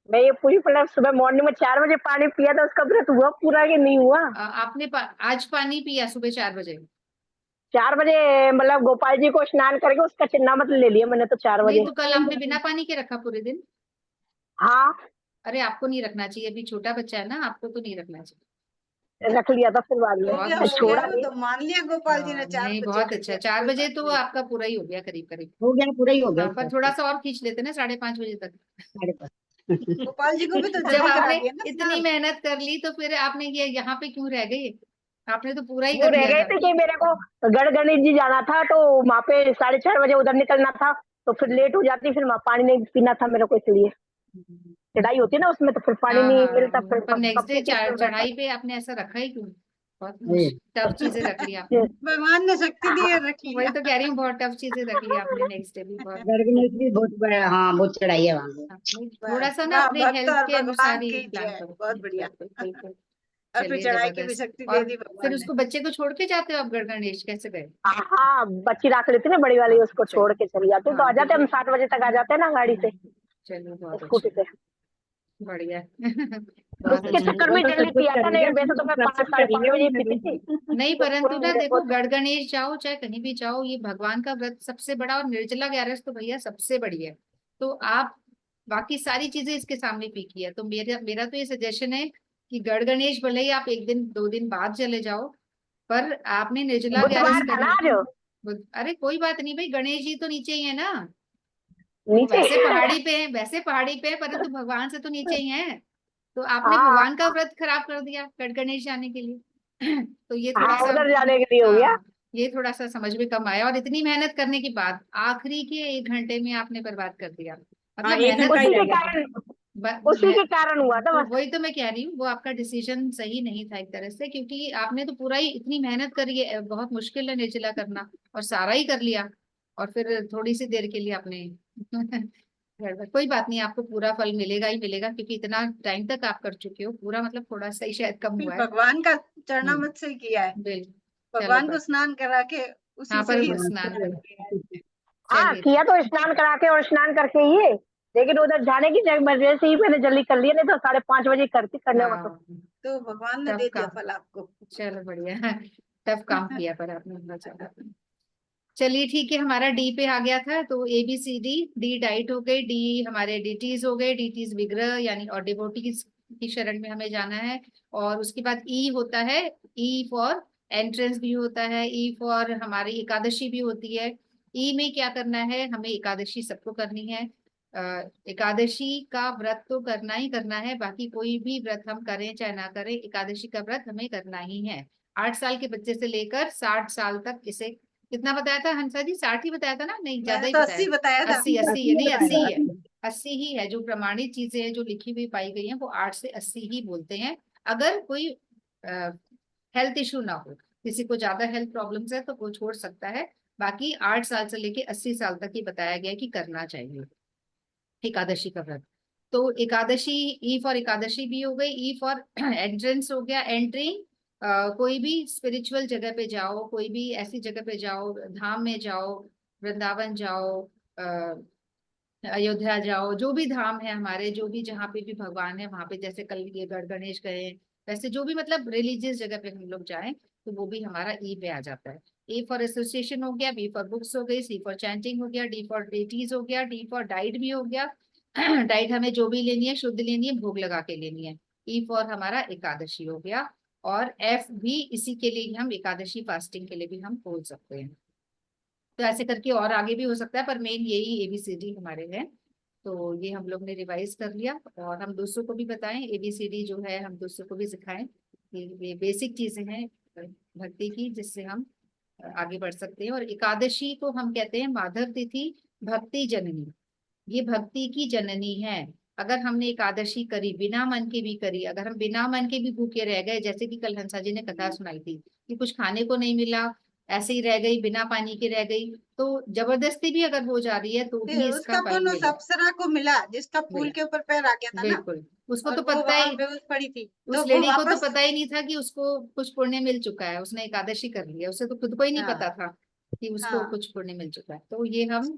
मैं ये पूरी मतलब सुबह मॉर्निंग में 4 बजे पानी पिया था, उसका व्रत हुआ पूरा कि नहीं हुआ? आपने आज पानी पिया सुबह 4 बजे? 4 बजे मतलब गोपाल जी को स्नान करके उसका चिन्ह मतलब ले लिया मैंने तो 4 नहीं बजे। तो कल आपने बिना पानी के रखा पूरे दिन? हाँ, अरे आपको नहीं रखना चाहिए, अभी छोटा बच्चा है ना, आपको तो नहीं रखना चाहिए। रख लिया था फिर बाद हो बहुत गया में हो गया, छोड़ा मुश्किल वो है। नहीं। तो मान लिया गोपाल जी ने, 4 नहीं बजे बहुत कर अच्छा, दिया, 4 बजे कोई तो बात आपका पूरा ही हो गया करीब करीब। हो गया, पूरा ही हो गया हाँ उसका पर थोड़ा सा और खींच लेते ना 5:30 बजे तक। हमारे पास। नहीं। गोपाल जी को भी तो जब जल्दी करा आपने दिया ना इतनी स्नान। मेहनत कर ली तो फिर आपने ये यहाँ पे क्यों रह गए? आपने तो पूरा ही वो कर रह लिया गए था। थे कि मेरे को गढ़ गणेश जी जाना था तो वहाँ पे 4:30 बजे उधर निकलना था, तो फिर लेट हो जाती, फिर वहाँ पानी नहीं पीना था मेरे को, इसलिए चढ़ाई होती है ना उसमें तो फिर पानी हाँ नहीं हाँ मिलता, फिर पर कब नेक्स्ट डे पीते फिर वैसा। चढ़ाई पे आपने ऐसा रखा ही क्यों? बहुत अरे टफ चीजें रख ली आपने। भगवान ने शक्ति दी है, रख वही लिया। तो कह रही हूँ, बहुत टफ चीजें रख ली आपने नेक्स्ट डे भी बहुत। गणगणेश भी बहुत बड़ा, हाँ बहुत चढ़ाई है वहां पे। हाँ, नहीं, थोड़ा सा ना माँ अपने भक्त हेल्थ और के अनुसार भगवान ही की प्लान जय, करो। बहुत बढ़िया। बिल्कुल बिल्कुल। और फिर चलिए चढ़ाई की भी जबरदस्त। शक्ति दे और दी फिर भगवान ने। उसको बच्चे को छोड़ के जाते हो आप गणगणेश, कैसे गए? हाँ, बच्ची रख लेती ना बड़ी वाली, हाँ उसको छोड़ चलिए। के चली जाती, तो हाँ आ जाते हम क्योंकि 7 बजे तक आ जाते हैं ना गाड़ी से, चलिए बहुत स्कूटी अच्छा, से। बढ़िया है। बहुत उसके अच्छा। चक्कर वो में तो जल्दी सब कुछ पिया था, करेगा, नहीं वैसे तो मैं सब 5 कुछ साढ़े पाँच करेगा बजे ही उसमें पीती थी। नहीं तो पूरा परंतु ना मेरे को देखो, गणगणेश जाओ चाहे कहीं भी जाओ, ये भगवान का व्रत सबसे बड़ा, और निर्जला 11 तो भैया सबसे बड़ी है। तो आप बाकी सारी चीजें इसके सामने फीकी है। तो मेरा मेरा तो ये सजेशन है कि गणगणेश भले ही आप 1 दिन 2 दिन बाद चले जाओ, पर आपने निर्जला 11 बुधवार था ना करनी। आज अरे कोई बात नहीं भाई, गणेश जी तो नीचे ही है ना। वो नीचे। वैसे पहाड़ी पे है, वैसे पहाड़ी पे है, परंतु भगवान से तो नीचे ही है। तो आपने हाँ भगवान का व्रत खराब कर दिया गणगणेश जाने के लिए। तो ये थोड़ा हाँ, सा, उधर जाने के लिए हो गया। हाँ ये थोड़ा सा समझ में कम आया, और इतनी मेहनत करने के बाद आखिरी के 1 घंटे में आपने बर्बाद कर दिया। हाँ मतलब एक मेहनत घंटा ही उसी रह के गया था। कारण, उसी के कारण हुआ था तो बस। वही तो मैं कह रही हूँ, वो आपका डिसीजन सही नहीं था एक तरह से, क्योंकि आपने तो पूरा ही इतनी मेहनत करी है, बहुत मुश्किल है निर्जला करना, और सारा ही कर लिया, और फिर थोड़ी सी देर के लिए आपने गड़बड़। कोई बात नहीं, आपको पूरा फल मिलेगा ही मिलेगा, क्योंकि इतना टाइम तक आप कर चुके हो पूरा, मतलब थोड़ा सा ही शायद कम फिर हुआ है। भगवान का चरणामृत से किया है, बिल्कुल चलो भगवान को बस। स्नान करा के हाँ उसी से पर ही स्नान पूरा करो। किया है। हाँ, चलिए किया तो स्नान करा के और स्नान करके ही है, लेकिन उधर जाने की वजह से ही मैंने जल्दी कर लिया, नहीं तो 5:30 बजे करती करने को तो। हाँ तो भगवान ने टफ दे दिया काम, फल आपको। चलो बढ़िया। टफ काम किया पर आपने, बहुत ज्यादा। चलिए ठीक है, हमारा डी पे आ गया था, तो A B C D, D diet हो गई, डी हमारे डीटीज हो गए, डीटीज विग्रह यानी और डिवोटीज की शरण में हमें जाना है। और उसके बाद ई होता है, ई फॉर एंट्रेंस भी होता है, ई फॉर हमारी एकादशी भी होती है। ई में क्या करना है, हमें एकादशी सबको करनी है। एकादशी का व्रत तो करना ही करना है, बाकी कोई भी व्रत हम करें चाहे ना करें, एकादशी का व्रत हमें करना ही है। 8 साल के बच्चे से लेकर 60 साल तक इसे, कितना बताया था हंसा जी, 60 ही बताया था ना, नहीं ज्यादा मैंने ही तो बताया? 80 बताया था। 80 है, अस्सी नहीं बताया 80 था, ही है। 80। 80 ही है, जो प्रमाणित चीजें हैं जो लिखी हुई पाई गई हैं वो 8 से 80 ही बोलते हैं। अगर कोई हेल्थ इशू ना हो, किसी को ज्यादा हेल्थ प्रॉब्लम्स है तो वो छोड़ सकता है, बाकी 8 साल से लेके 80 साल तक ही बताया गया है कि करना चाहिए एकादशी का व्रत। तो एकादशी, ई फॉर एकादशी भी हो गई, ई फॉर एंट्रेंस हो गया, एंट्री। कोई भी स्पिरिचुअल जगह पे जाओ, कोई भी ऐसी जगह पे जाओ, धाम में जाओ, वृंदावन जाओ, अयोध्या जाओ, जो भी धाम है हमारे, जो भी जहाँ पे भी भगवान है वहां पे, जैसे कल ये गणेश गए, वैसे जो भी मतलब रिलीजियस जगह पे हम लोग जाएं, तो वो भी हमारा ई पे आ जाता है। ए फॉर एसोसिएशन हो गया, बी फॉर बुक्स हो गई, सी फॉर चैंटिंग हो गया, डी फॉर डेटीज हो गया, डी फॉर डाइट भी हो गया। डाइट हमें जो भी लेनी है शुद्ध लेनी है, भोग लगा के लेनी है। ई फॉर हमारा एकादशी हो गया। और एफ भी इसी के लिए हम एकादशी फास्टिंग के लिए भी हम बोल सकते हैं। तो ऐसे करके और आगे भी हो सकता है, पर मेन यही ABCD हमारे हैं। तो ये हम लोग ने रिवाइज कर लिया, और हम दूसरों को भी बताएं ABCD जो है, हम दूसरों को भी सिखाएं कि ये बेसिक चीजें हैं भक्ति की, जिससे हम आगे बढ़ सकते हैं। और एकादशी को हम कहते हैं माधव तिथि भक्ति जननी, ये भक्ति की जननी है। अगर हमने एकादशी करी, बिना मन के भी करी, अगर हम बिना मन के भी भूखे रह गए, जैसे कि कल हंसा जी ने कथा सुनाई थी कि कुछ खाने को नहीं मिला, ऐसे ही रह गई, बिना पानी के रह गई, तो जबरदस्ती भी अगर हो जा रही है तो भी फिर इसका उसका फल पुण्य उस मिलेगा। अप्सरा को मिला जिसका फूल मिला, के ऊपर पैर आ गया था ना, बिल्कुल। उसको और तो वो पता वहां ही, बेहोश पड़ी थी, तो उस वो लेडी को तो वापस। पता ही नहीं था कि उसको कुछ पुण्य मिल चुका है, उसने एकादशी कर लिया, उसे तो खुद को ही नहीं पता हाँ था कि उसको हाँ, कुछ पुण्य मिल चुका है। तो ये हम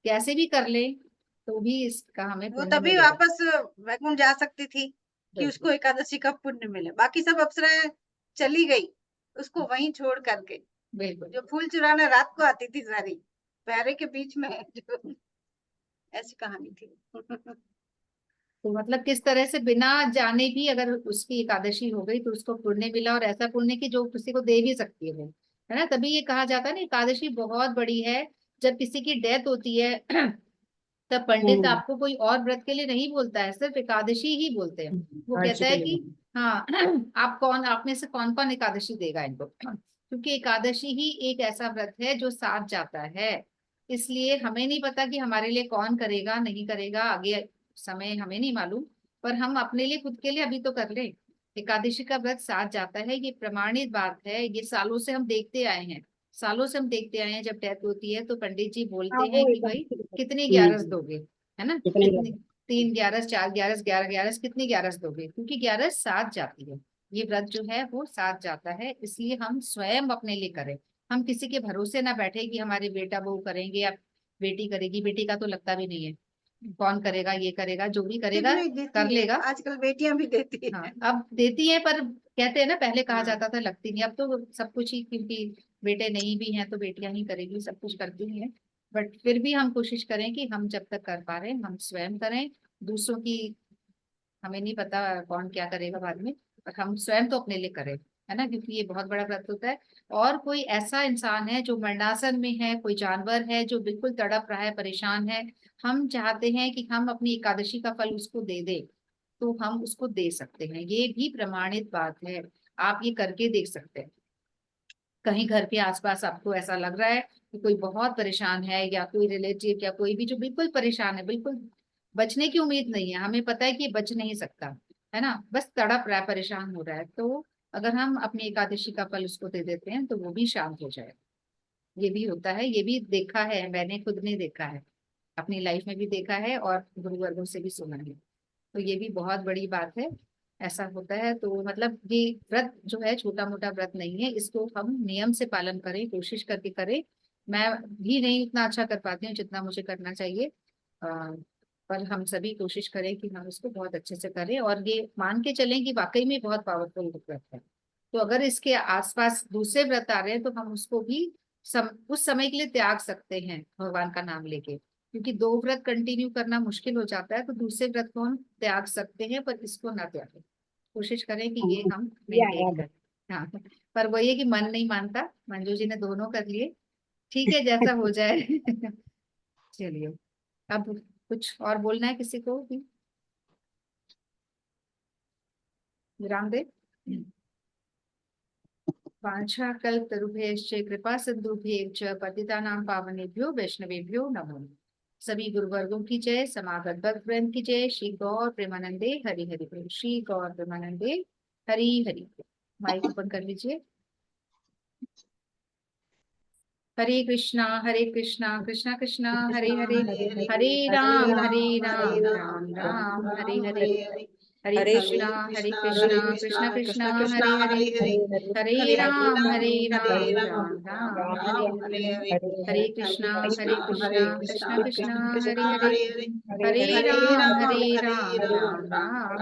कैसे भी कर ले तो भी इसका हमें वो पुण्य तभी मिलेगा। वापस वैकुंठ जा सकती थी कि उसको बिल्कुल, एकादशी का पुण्य मिले। बाकी सब अप्सराएं चली गई उसको वहीं छोड़ करके। बिल्कुल। जो फूल चुराने रात को आती थी सारी पहरे के बीच में, जो ऐसी कहानी थी। तो मतलब किस तरह से बिना जाने भी अगर उसकी एकादशी हो गई तो उसको पुण्य मिला, और ऐसा पुण्य कि जो किसी को दे भी सकती है वो, है ना। तभी ये कहा जाता है ना एकादशी बहुत बड़ी है। जब किसी की डेथ होती है तब पंडित हम्म। आपको कोई और व्रत के लिए नहीं बोलता है, सिर्फ एकादशी ही बोलते हैं। वो हर कहता है चीज कि हाँ आप में से कौन कौन एकादशी देगा इनको, क्योंकि एकादशी ही एक ऐसा व्रत है जो साथ जाता है। इसलिए हमें नहीं पता कि हमारे लिए कौन करेगा नहीं करेगा, आगे समय हमें नहीं मालूम, पर हम अपने लिए खुद के लिए अभी तो कर ले। एकादशी का व्रत साथ जाता है, ये प्रमाणित बात है, ये सालों से हम देखते आए हैं। सालों से हम देखते आए हैं, जब डेथ होती है तो पंडित जी हाँ बोलते वो हैं कि भाई एकादशी का। कितनी ग्यारस हम्म। दोगे, है ना, कितने कितनी, लोग? 3 ग्यारस 4 ग्यारस 11 ग्यारस, कितनी ग्यारस दोगे, क्योंकि ग्यारस साथ जाती है। ये व्रत जो है वो साथ जाता है, इसलिए हम स्वयं अपने लिए करें। हम किसी के भरोसे ना बैठे कि हमारे बेटा बहू करेंगे या बेटी करेगी, बेटी का तो लगता भी नहीं है, कौन करेगा, ये करेगा, जो भी करेगा नहीं देती कर है, लेगा। आजकल बेटियां भी देती हाँ है। अब देती है, पर कहते हैं ना पहले कहा हाँ जाता था लगती नहीं, अब तो सब कुछ ही, क्योंकि बेटे नहीं भी हैं तो बेटियां ही करेगी, सब कुछ करती हैं। बट फिर भी हम कोशिश करें कि हम जब तक कर पा रहे हैं हम स्वयं करें। दूसरों की हमें नहीं पता कौन क्या करेगा बाद में, पर हम स्वयं तो अपने लिए करें, है ना, क्योंकि ये बहुत बड़ा व्रत होता है। और कोई ऐसा इंसान है जो मरणासन में है, कोई जानवर है जो बिल्कुल तड़प रहा है, परेशान है, हम चाहते हैं कि हम अपनी एकादशी का फल उसको दे दे, तो हम उसको दे सकते हैं, ये भी प्रमाणित बात है। आप ये करके देख सकते हैं। कहीं घर के आसपास आपको ऐसा लग रहा है कि कोई बहुत परेशान है, या कोई रिलेटिव या कोई भी जो बिल्कुल परेशान है, बिल्कुल बचने की उम्मीद नहीं है, हमें पता है कि ये बच नहीं सकता, है ना, बस तड़प रहा है, परेशान हो रहा है, तो अगर हम अपनी एकादशी का फल उसको दे देते हैं तो वो भी शांत हो जाए। ये भी होता है, ये भी देखा है, मैंने खुद ने देखा है, अपनी लाइफ में भी देखा है और गुरुवर्गों से भी सुना है। तो ये भी बहुत बड़ी बात है, ऐसा होता है। तो मतलब ये व्रत जो है छोटा मोटा व्रत नहीं है, इसको हम नियम से पालन करें, कोशिश करके करें। मैं भी नहीं उतना अच्छा कर पाती हूँ जितना मुझे करना चाहिए, पर हम सभी कोशिश करें कि हम इसको बहुत अच्छे से करें, और ये मान के चलें कि वाकई में बहुत पावरफुल व्रत है। तो अगर इसके आसपास दूसरे व्रत आ रहे हैं तो हम उसको भी उस समय के लिए त्याग सकते हैं भगवान का नाम लेके, क्योंकि 2 व्रत कंटिन्यू करना मुश्किल हो जाता है, तो दूसरे व्रत को हम त्याग सकते हैं, पर इसको ना त्यागें। कोशिश करें कि ये हम ये मेंटेन आया है। करें। हाँ, पर वही है कि मन नहीं मानता, मंजू जी ने दोनों कर लिए, ठीक है जैसा हो जाए चलिए, अब कुछ और बोलना है किसी को भी, विराम दे। वाञ्छाकल्पतरुभ्यश्च कृपा सिन्धुभ्यश्च पतितानां पावनेभ्यो वैष्णवेभ्यो नमो नमः। सभी गुरुवर्गों की जय, समागत भक्त वृंद की जय, श्री गौर प्रेमानंदे हरि हरि बोल, श्री गौर प्रेमानंदे हरि हरि बोल। माइक ओपन कर लीजिए। हरे कृष्णा कृष्णा कृष्णा हरे कृष्णा हरे, हरे हरे, हरे हरे राम हरे राम राम, राम राम हरे राम हरे, हरे हरे, हरे हरे कृष्णा हरे कृष्णा कृष्णा कृष्णा कृष्ण कृष्ण हरे हरे, हरे हरे, हरे हरे राम राम राम राम हरे राम हरे, हरे हरे, हरे हरे कृष्णा कृष्णा कृष्णा कृष्णा कृष्ण कृष्ण हरे हरे, हरे हरे, हरे हरे राम हरे राम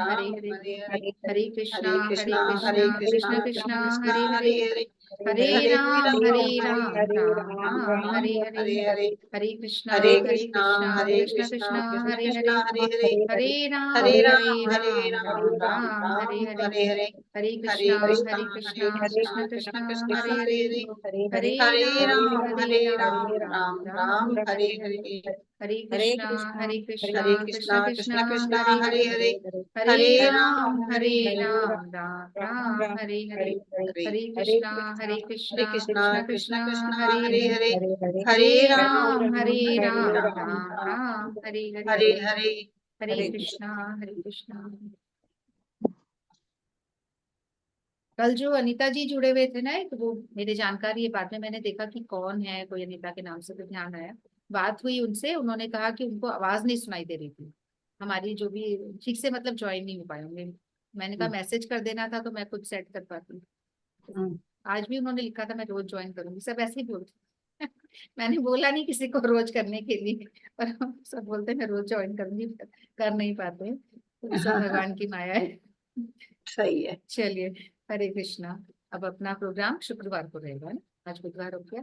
हरे, हरे हरे, हरे हरे कृष्णा कृष्णा कृष्णा कृष्ण हरे हरे, हरे हरे, हरे हरे राम हरे हरे हरे, हरे हरे, हरे हरे कृष्णा कृष्णा कृष्ण कृष्णा कृष्ण हरे कृष्ण हरे, हरे हरे, हरे हरे राम हरे हरे, हरे हरे, हरे हरे कृष्णा कृष्णा कृष्ण कृष्ण कृष्णा कृष्ण हरे हरे हरे, हरे, हरे हरे राम राम हरे हरे हरे, हरे, हरे हरे कृष्णा हरे कृष्ण कृष्ण कृष्ण कृष्ण कृष्ण हरे हरे हरे, हरे, हरे हरे राम हरे हरे, हरे, हरे हरे कृष्णा कृष्ण कृष्ण कृष्ण कृष्ण कृष्ण हरे हरे हरे, हरे, हरे हरे राम हरे हरे, हरे हरे, हरे कृष्णा। कल जो अनीता जी जुड़े हुए थे ना, एक वो मेरे जानकारी है, बाद में मैंने देखा कि कौन है, कोई अनीता के नाम से तो ध्यान आया। बात हुई उनसे, उन्होंने कहा कि उनको आवाज नहीं सुनाई दे रही थी हमारी, जो भी ठीक से मतलब ज्वाइन नहीं हो पाए होंगे। मैंने कहा मैसेज कर देना था तो मैं खुद सेट कर पाती। हम्म। आज भी उन्होंने लिखा था मैं रोज ज्वाइन करूंगी, सब ऐसे ही बोलते हैं। मैंने बोला नहीं किसी को रोज करने के लिए, पर सब बोलते हैं मैं रोज ज्वाइन करूंगी, पर कर नहीं पाते। तो सब भगवान की माया है। सही है। चलिए, हरे कृष्णा। अब अपना प्रोग्राम शुक्रवार को रहेगा ना, आज बुधवार हो गया,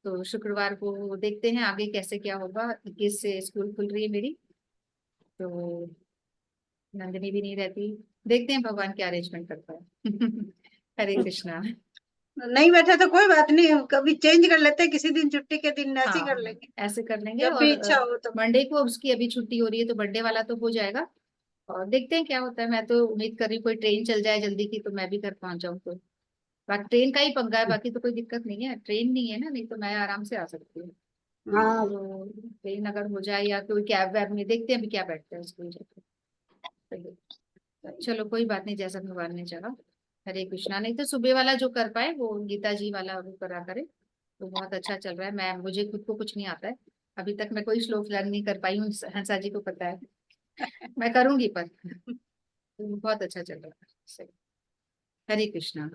तो शुक्रवार को देखते हैं आगे कैसे क्या होगा। 21 से स्कूल खुल रही है मेरी, तो नंदिनी भी नहीं रहती, देखते हैं भगवान क्या अरेंजमेंट करता है। हरे कृष्णा। नहीं बैठा तो कोई बात नहीं, कभी चेंज कर लेते हैं, किसी दिन छुट्टी के दिन ऐसे ही कर हाँ, लेंगे, ऐसे कर लेंगे। जब भी और इच्छा हो तो। मंडे को उसकी अभी छुट्टी हो रही है, तो मंडे वाला तो हो जाएगा। और देखते हैं क्या होता है, मैं तो उम्मीद कर रही हूँ कोई ट्रेन चल जाए जल्दी की, तो मैं भी घर पहुंच जाऊँ। तो बाकी ट्रेन का ही पंगा है, बाकी तो कोई दिक्कत नहीं है, ट्रेन नहीं है ना, नहीं तो मैं आराम से आ सकती हूँ। हाँ। तो ट्रेन अगर हो जाए या कोई कैब वैब में, देखते हैं अभी क्या बैठते हैं स्कूल जाके। तो चलो कोई बात नहीं, जैसा भगवान ने चाहा। हरे कृष्णा। नहीं तो सुबह वाला जो कर पाए वो गीता जी वाला वो करा करे, तो बहुत अच्छा चल रहा है। मैं मुझे खुद को कुछ नहीं आता है, अभी तक मैं कोई श्लोक लर्न नहीं कर पाई हूँ, हंसा जी को पता है। मैं करूंगी पर, बहुत अच्छा चल रहा है। सही। हरे कृष्णा।